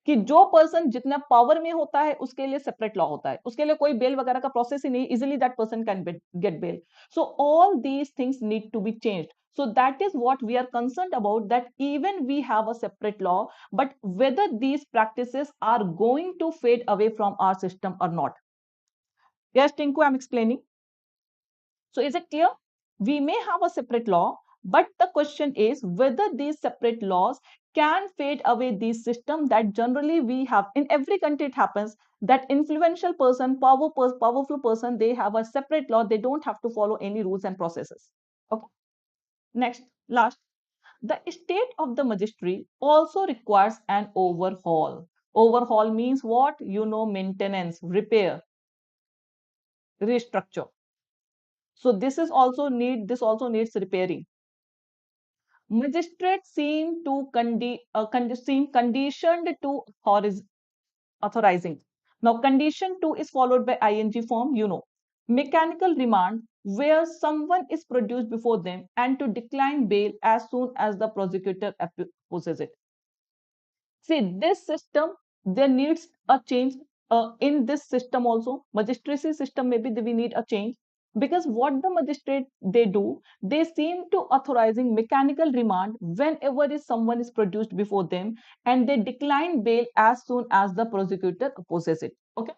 कि जो person जितना power में होता है उसके लिए separate law होता है, उसके लिए कोई बेल वगैरह का प्रोसेस ही नहीं, easily that person can get bail. So all these things need to be changed. So that is what we are concerned about, that even we have a separate law, but whether these practices are going to fade away from our system or not. Yes, Tinku, I'm explaining. So is it clear? We may have a separate law, but the question is whether these separate laws can fade away these systems that generally we have. In every country it happens that influential person, powerful person, they have a separate law. They don't have to follow any rules and processes. Okay. Next, last. The state of the magistracy also requires an overhaul. Overhaul means what? Maintenance, repair, restructure. So this also needs repairing. Magistrates seem conditioned to authorizing. Now condition 2 is followed by ing form, Mechanical remand, where someone is produced before them and to decline bail as soon as the prosecutor opposes it. See, this system, there needs a change in this system also. Magistracy system, maybe we need a change, because what the magistrate they do, they seem to authorizing mechanical remand whenever someone is produced before them and they decline bail as soon as the prosecutor opposes it. Okay.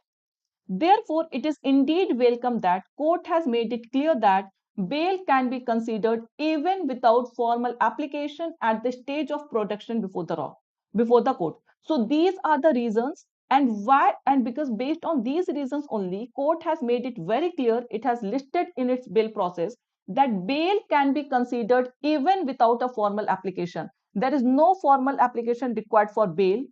Therefore, it is indeed welcome that court has made it clear that Bail can be considered even without formal application at the stage of production before the law, before the court. So these are the reasons, and why, and because based on these reasons only, court has made it very clear, it has listed in its bail process that bail can be considered even without a formal application. There is no formal application required for bail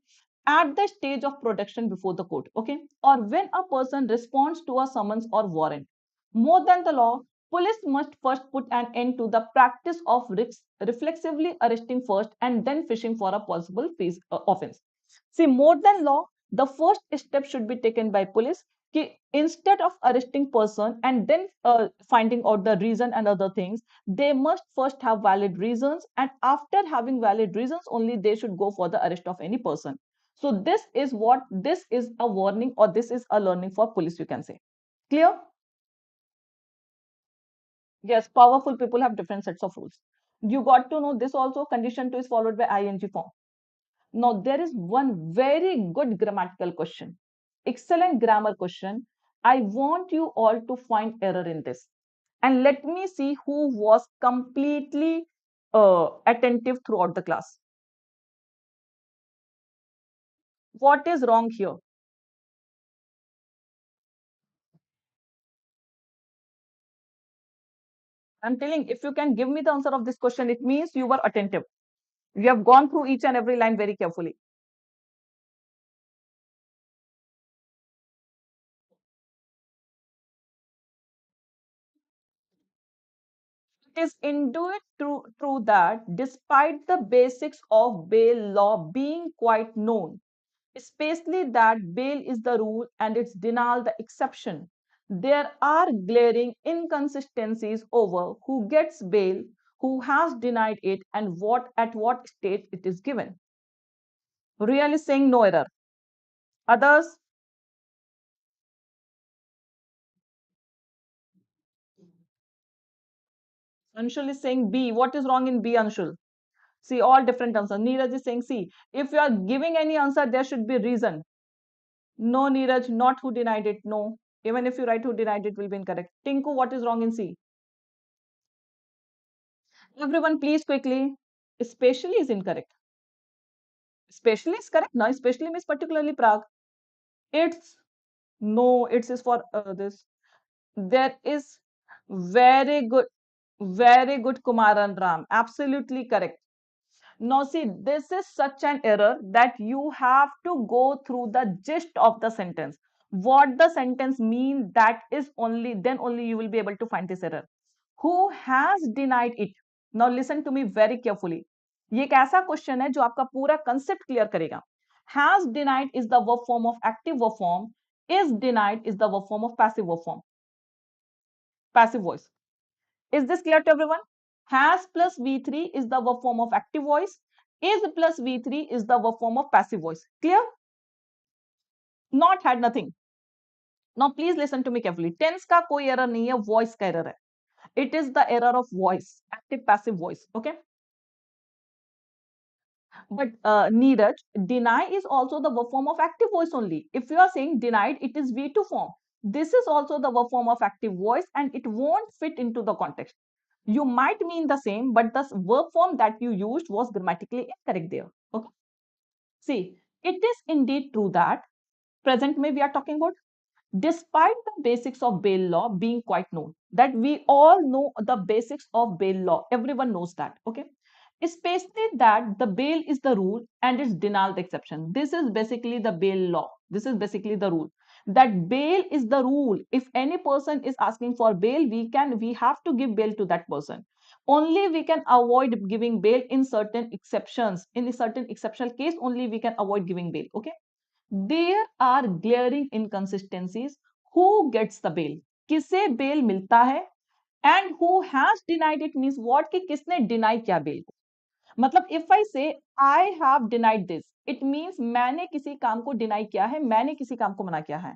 at the stage of production before the court, okay, or when a person responds to a summons or warrant. More than the law, police must first put an end to the practice of reflexively arresting first and then fishing for a possible offense. See, more than law, the first step should be taken by police. Instead of arresting person and then finding out the reason and other things, they must first have valid reasons, and after having valid reasons only they should go for the arrest of any person. So this is a warning, or this is a learning for police, you can say. Clear? Yes, powerful people have different sets of rules. You got to know this also. Condition 2 is followed by ing form. Now, there is one very good grammatical question. Excellent grammar question. I want you all to find error in this. And let me see who was completely attentive throughout the class. What is wrong here? I'm telling, if you can give me the answer of this question, it means you were attentive. You have gone through each and every line very carefully. It is indeed true that despite the basics of bail law being quite known, especially that bail is the rule and its denial the exception, there are glaring inconsistencies over who gets bail, who has denied it, and what state it is given. Really saying no error. Others, Anshul is saying B. What is wrong in B, Anshul? See, all different answers. Neeraj is saying C. If you are giving any answer, there should be reason. No, Neeraj, not who denied it. No. Even if you write who denied it, will be incorrect. Tinku, what is wrong in C? Everyone, please quickly. Especially is incorrect. Especially is correct. Now, especially means particularly Prague. It's no, it's is for this. There is very good, very good Kumaran Ram. Absolutely correct. Now, see, this is such an error that you have to go through the gist of the sentence. What the sentence mean, that is only, then only you will be able to find this error. Who has denied it? Now listen to me very carefully. ये एक ऐसा question है जो आपका पूरा concept clear करेगा. Has denied is the verb form of active verb form. Is denied is the verb form of passive verb form. Passive voice. Is this clear to everyone? Has plus V3 is the verb form of active voice. Is plus V3 is the verb form of passive voice. Clear? Not had, nothing. Now please listen to me carefully. Tense का कोई error नहीं है, voice का error है. It is the error of voice, active passive voice. Okay. But Neeraj, deny is also the verb form of active voice only. If you are saying denied, it is V2 form. This is also the verb form of active voice and it won't fit into the context. You might mean the same, but the verb form that you used was grammatically incorrect there. Okay. See, it is indeed true that present may we are talking about, despite the basics of bail law being quite known, that we all know the basics of bail law, everyone knows that, okay, especially that the bail is the rule and it's denial the exception. This is basically the bail law, this is basically the rule, that bail is the rule. If any person is asking for bail, we have to give bail to that person. Only we can avoid giving bail in certain exceptions, in a certain exceptional case only we can avoid giving bail. Okay, there are glaring inconsistencies. Who gets the bail? किसे bail मिलता है? And who has denied it means what? कि किसने deny किया bail को? मतलब if I say I have denied this, it means मैंने किसी काम को deny किया है, मैंने किसी काम को मना किया है.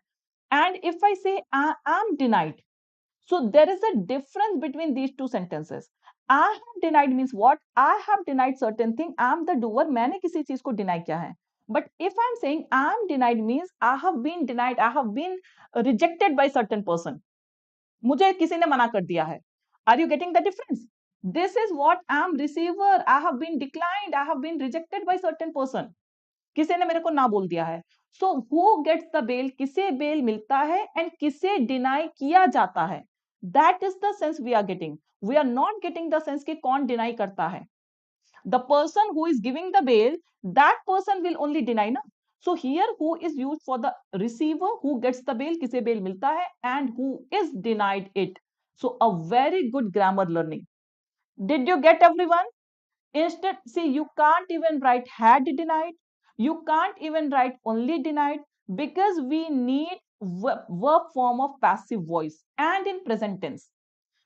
And if I say I am denied, so there is a difference between these two sentences. I have denied means what? I have denied certain thing. I am the doer. मैंने किसी चीज को deny किया है. But if I am saying I am denied means I have been denied. I have been rejected by certain person. मुझे किसी ने मना कर दिया है. Are you getting the difference? This is what I am receiver. I have been declined. I have been rejected by certain person. किसी ने मेरे को ना बोल दिया है. So who gets the bail? किसे bail मिलता है and किसे deny किया जाता है. That is the sense we are getting. We are not getting the sense कि कौन deny करता है. The person who is giving the bail, that person will only deny na. So here who is used for the receiver, who gets the bail, किसे bail मिलता है, and who is denied it. So a very good grammar learning. Did you get everyone? Instead, see, you can't even write had denied. You can't even write only denied, because we need verb form of passive voice and in present tense,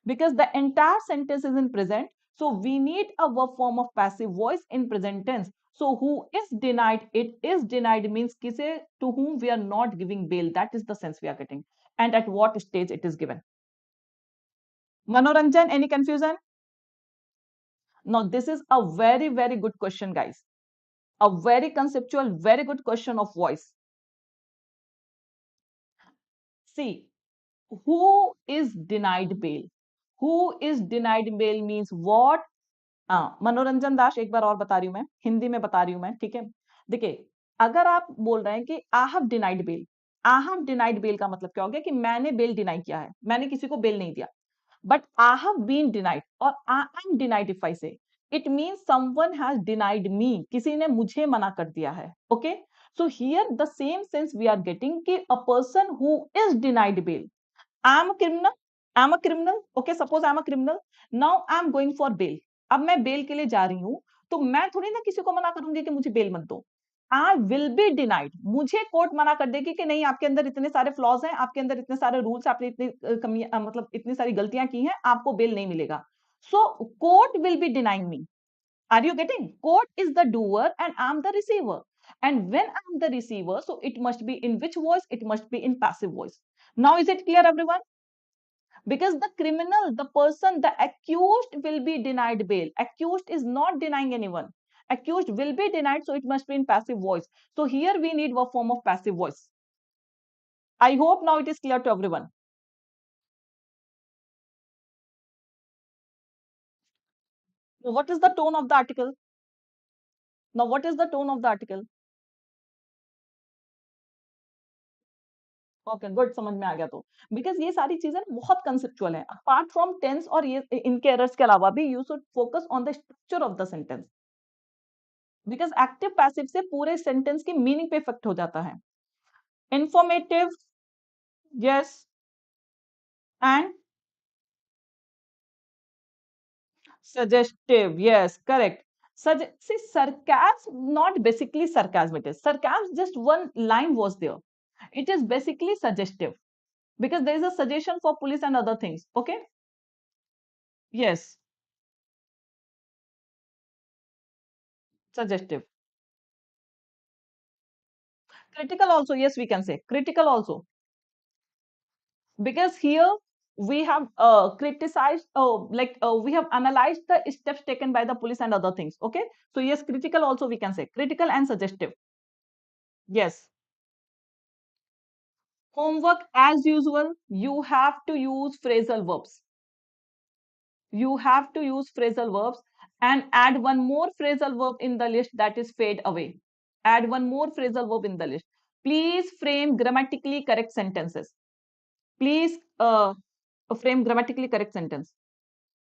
because the entire sentence is in present. So we need a verb form of passive voice in present tense. So who is denied, it is denied means kise to whom we are not giving bail. That is the sense we are getting. And at what stage it is given. Manoranjan, any confusion? Now this is a very, very good question, guys. A very conceptual, very good question of voice. See, who is denied bail? Who is denied bail means what? मनोरंजन दास, एक बार और बता रही हूं मैं, हिंदी में बता रही हूं मैं, ठीक है. देखिए, अगर आप बोल रहे हैं कि I have denied bail, I have denied bail का मतलब क्या हो गया कि मैंने बेल डिनाई किया है, मैंने किसी को बेल नहीं दिया. But I have been denied और I am denied, if I say, it means someone has denied me, किसी ने मुझे मना कर दिया है. Okay, so here the same sense we are getting कि a person who is denied bail. I am a criminal, I am a criminal, okay, suppose I am a criminal, now I am going for bail. अब मैं bell के लिए जा रही हूं, तो मैं थोड़ी ना किसी को मना करूंगी कि मुझे बेल मत दो. I will be denied. मुझे कोर्ट मना कर देगी कि नहीं, आपके अंदर इतने सारे फ्लॉज हैं, आपके अंदर इतने सारे रूल्स, आपने इतनी कमियां, मतलब इतनी सारी गलतियां की हैं, आपको बेल नहीं मिलेगा. So court will be denying me. Are you getting? Court is the doer and I am the receiver. And when I am the receiver, so it must be in which voice? It must be in passive voice. Now is it clear, everyone? Because the criminal, the person, the accused will be denied bail. Accused is not denying anyone. Accused will be denied, so it must be in passive voice. So here we need a form of passive voice. I hope now it is clear to everyone. So what is the tone of the article? Now what is the tone of the article? Okay good, समझ में आ गया. तो because ये सारी चीजें बहुत conceptual है, apart from tense और ये इनके एरर्स के अलावा भी, you should focus on the structure of the sentence, because active passive से पूरे सेंटेंस की मीनिंग पे इफेक्ट हो जाता है. Informative, yes, and suggestive, yes, correct. See, sarcasm, not basically sarcasm, it is sarcasm, just one line was there. It is basically suggestive, because there is a suggestion for police and other things. Okay, yes, suggestive. Critical also, yes, we can say critical also, because here we have criticized, we have analyzed the steps taken by the police and other things. Okay, so yes, critical also we can say, critical and suggestive. Yes. Homework as usual, you have to use phrasal verbs. You have to use phrasal verbs and add one more phrasal verb in the list, that is fade away. Add one more phrasal verb in the list. Please frame grammatically correct sentences. Please frame grammatically correct sentence.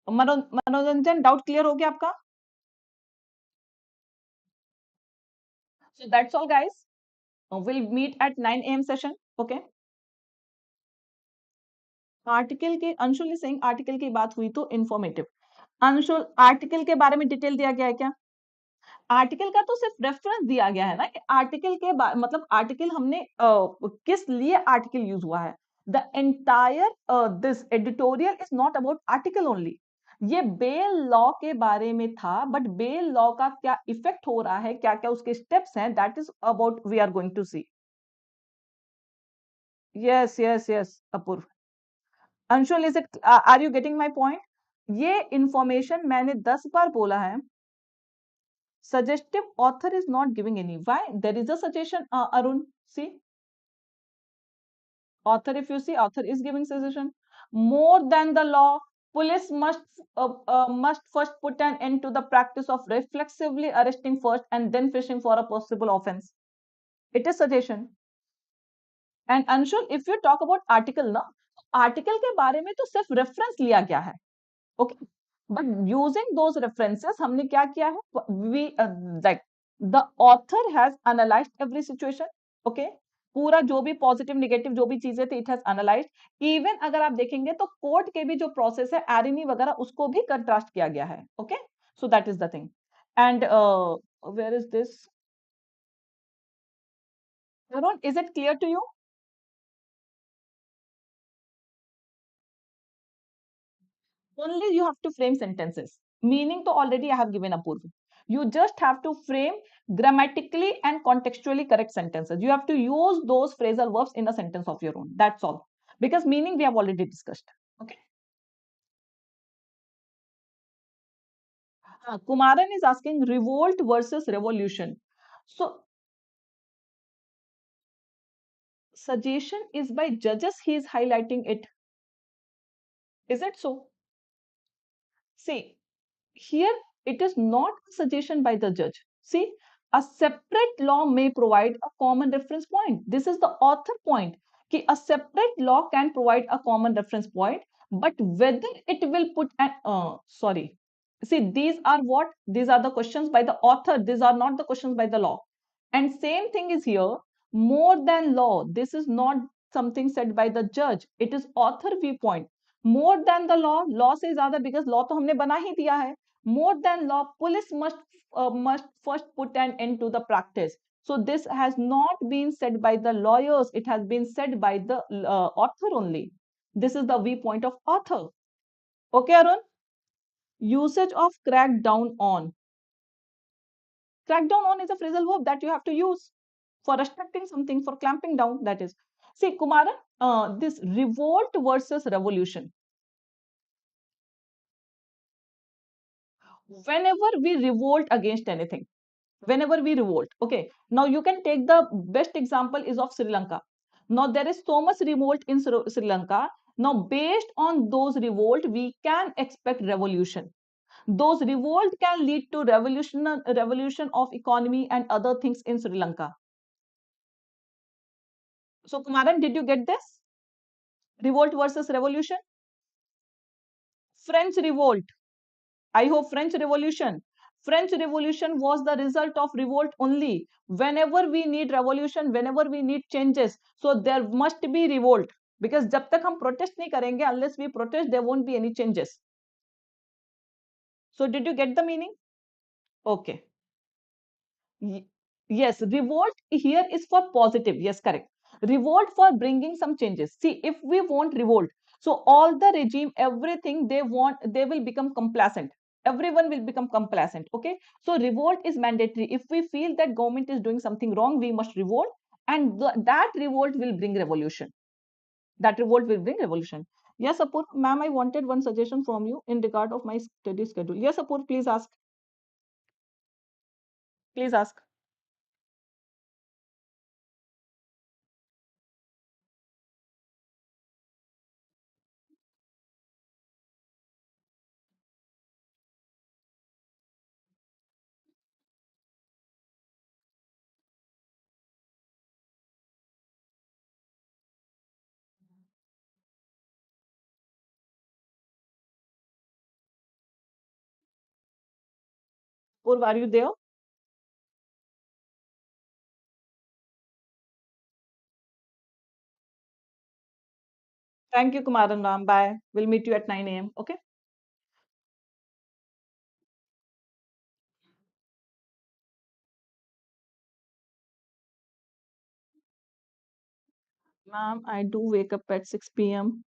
मनोरंजन, doubt clear हो गया आपका? So that's all, guys. We'll meet at 9 a.m. session. Okay. Article के, Anshul Singh, article की बात हुई तो informative. Anshul, article के बारे में डिटेल दिया गया है क्या? आर्टिकल का तो सिर्फ रेफरेंस दिया गया है ना, कि आर्टिकल के मतलब आर्टिकल हमने किस लिए आर्टिकल यूज हुआ है. The entire this editorial is not about article only. ये बेल लॉ के बारे में था, बट बेल लॉ का क्या इफेक्ट हो रहा है, क्या क्या उसके स्टेप्स हैं, that is about we are going to see. Yes yes yes Apurva. Anshul, is it, are you getting my point? ये इंफॉर्मेशन मैंने 10 बार बोला है. Suggestive, author is not giving any. Why? There is a suggestion, Arun. See, author, if you see, author is giving suggestion. More than the law, Police must first put an end to the practice of reflexively arresting first and then fishing for a possible offense. It is suggestion. And Anshul, if you talk about article ना, article के बारे में तो सिर्फ reference लिया गया है, okay? But using those references, हमने क्या किया है? We like the author has analyzed every situation, okay? पूरा जो भी पॉजिटिव नेगेटिव जो भी चीजें थी इट हैज एनालाइज्ड. इवन अगर आप देखेंगे तो कोर्ट के भी जो प्रोसेस है एरिनी वगैरह उसको भी कंट्रास्ट किया गया है, okay? So that is the thing. And where is this? Is it clear to you? Only you have to frame sentences. Meaning to already I have given Apurva. You just have to frame grammatically and contextually correct sentences. You have to use those phrasal verbs in a sentence of your own. That's all. Because meaning we have already discussed. Okay. Kumaran is asking revolt versus revolution. So suggestion is by judges. He is highlighting it. Is it so? See, here it is not a suggestion by the judge. See, a separate law may provide a common reference point. This is the author point. Ki a separate law can provide a common reference point, but whether it will put an sorry. See, these are what? These are the questions by the author. These are not the questions by the law. And same thing is here. More than law. This is not something said by the judge. It is author viewpoint. More than the law से ज्यादा because law तो हमने बना ही दिया है. More than law, police must first put an end to the practice. So this has not been said by the lawyers. It has been said by the author only. This is the viewpoint of author. Okay, Arun? Usage of crack down on. Crack down on is a phrasal verb that you have to use for restricting something, for clamping down. That is. See, Kumaran, this revolt versus revolution. Whenever we revolt against anything, whenever we revolt, okay, now you can take the best example is of Sri Lanka. Now there is so much revolt in Sri Lanka. Now based on those revolt we can expect revolution. Those revolt can lead to revolution of economy and other things in Sri Lanka. So Kumaran, did you get this? Revolt versus revolution. French revolt, I hope French Revolution. French Revolution was the result of revolt only. Whenever we need revolution, whenever we need changes, so there must be revolt. Because जब तक हम protest नहीं करेंगे, unless we protest, there won't be any changes. So did you get the meaning? Okay. Yes, revolt here is for positive. Yes, correct. Revolt for bringing some changes. See, if we want revolt, so all the regime, everything they want, they will become complacent. Everyone will become complacent. Okay. So revolt is mandatory. If we feel that government is doing something wrong, we must revolt, and that revolt will bring revolution. That revolt will bring revolution. Yes, Apur, ma'am, I wanted one suggestion from you in regard of my study schedule. Yes, Apur, please ask. Please ask. Apur, are you there? Thank you, Kumar and Ram. Bye. We'll meet you at 9 a.m. Okay. Ma'am, I do wake up at 6 p.m.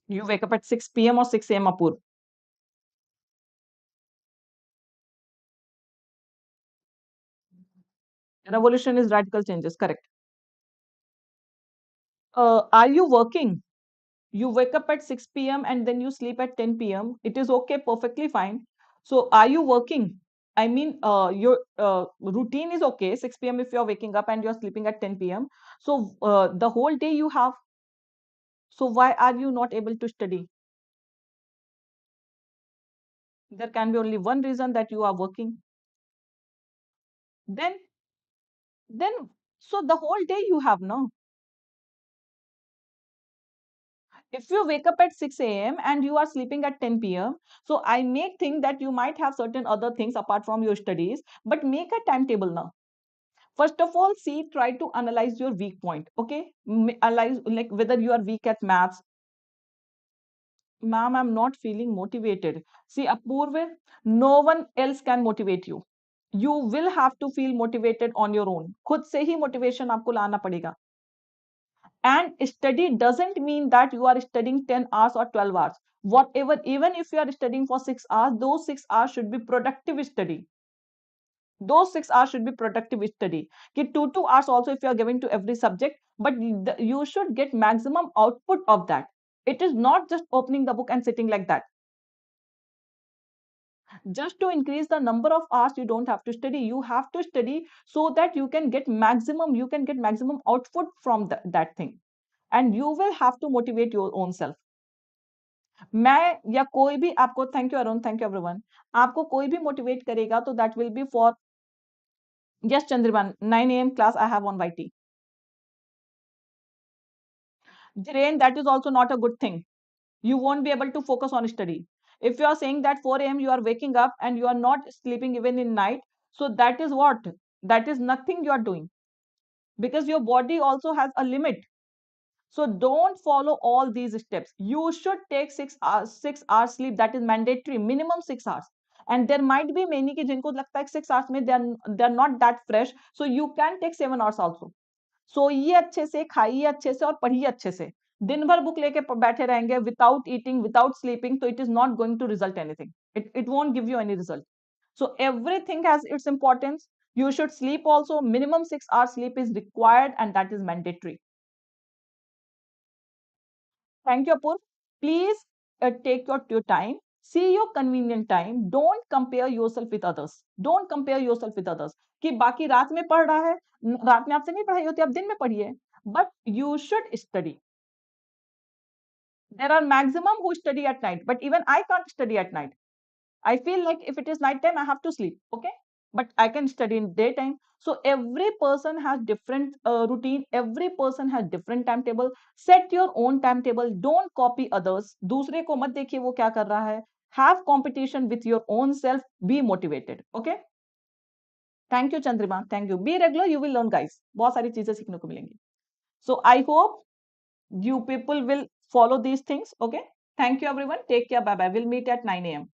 You wake up at 6 p.m. or 6 a.m. Apur? Revolution is radical changes. Correct. Are you working? You wake up at 6 p.m. and then you sleep at 10 p.m. It is okay, perfectly fine. So, are you working? I mean, your routine is okay, 6 p.m. if you're waking up and you're sleeping at 10 p.m. So, the whole day you have. So, why are you not able to study? There can be only one reason, that you are working. Then, then, so the whole day you have, no? If you wake up at 6 a.m. and you are sleeping at 10 p.m., so I may think that you might have certain other things apart from your studies, but make a timetable now. First of all, see, try to analyze your weak point. Okay, analyze like whether you are weak at maths. Ma'am, I'm not feeling motivated. See, Apurva, no one else can motivate you. You will have to feel motivated on your own. खुद से ही motivation आपको लाना पड़ेगा. And study doesn't mean that you are studying 10 hours or 12 hours. Whatever, even if you are studying for 6 hours, those 6 hours should be productive study. Those 6 hours should be productive study. 2 hours also if you are giving to every subject, but you should get maximum output of that. It is not just opening the book and sitting like that. Just to increase the number of hours, you don't have to study. You have to study so that you can get maximum output from that thing. And you will have to motivate your own self. मैं या कोई भी आपको, thank you Arun, thank you everyone, आपको कोई भी motivate करेगा तो that will be for, yes Chandraman, 9 a.m. class I have on YT. Dhiren, that is also not a good thing. You won't be able to focus on study. If you are saying that 4 a.m. you are waking up and you are not sleeping even in night, so that is what? That is nothing you are doing, because your body also has a limit. So don't follow all these steps. You should take 6 hours sleep. That is mandatory, minimum 6 hours. And there might be many ki jinko lagta hai 6 hours mein they are not that fresh. So you can take 7 hours also. सोइए अच्छे से, खाइए अच्छे से और पढ़िए अच्छे से. दिन भर बुक लेके बैठे रहेंगे विदाउट ईटिंग, विदाउट स्लीपिंग, तो it is not going to result anything. It won't give you any result. So everything has its importance. You should sleep also. Minimum 6 hours sleep is required, and that is mandatory. Thank you, Apur. Please take your time. See your convenient time. Don't compare yourself with others. Don't compare yourself with others. कि बाकी रात में पढ़ रहा है, रात में आपसे नहीं पढ़ाई होती, आप दिन में पढ़िए. But you should study. There are maximum who study at night, but even I can't study at night. I feel like if it is night time, I have to sleep. Okay, but I can study in daytime. So every person has different routine. Every person has different timetable. Set your own timetable. Don't copy others. दूसरे को मत देखिए वो क्या कर रहा है. Have competition with your own self. Be motivated. Okay. Thank you, Chandrima. Thank you. Be regular. You will learn, guys. बहुत सारी चीजें सीखने को मिलेंगी. So I hope you people will follow these things. Okay. Thank you, everyone. Take care. Bye bye. We'll meet at 9 a.m.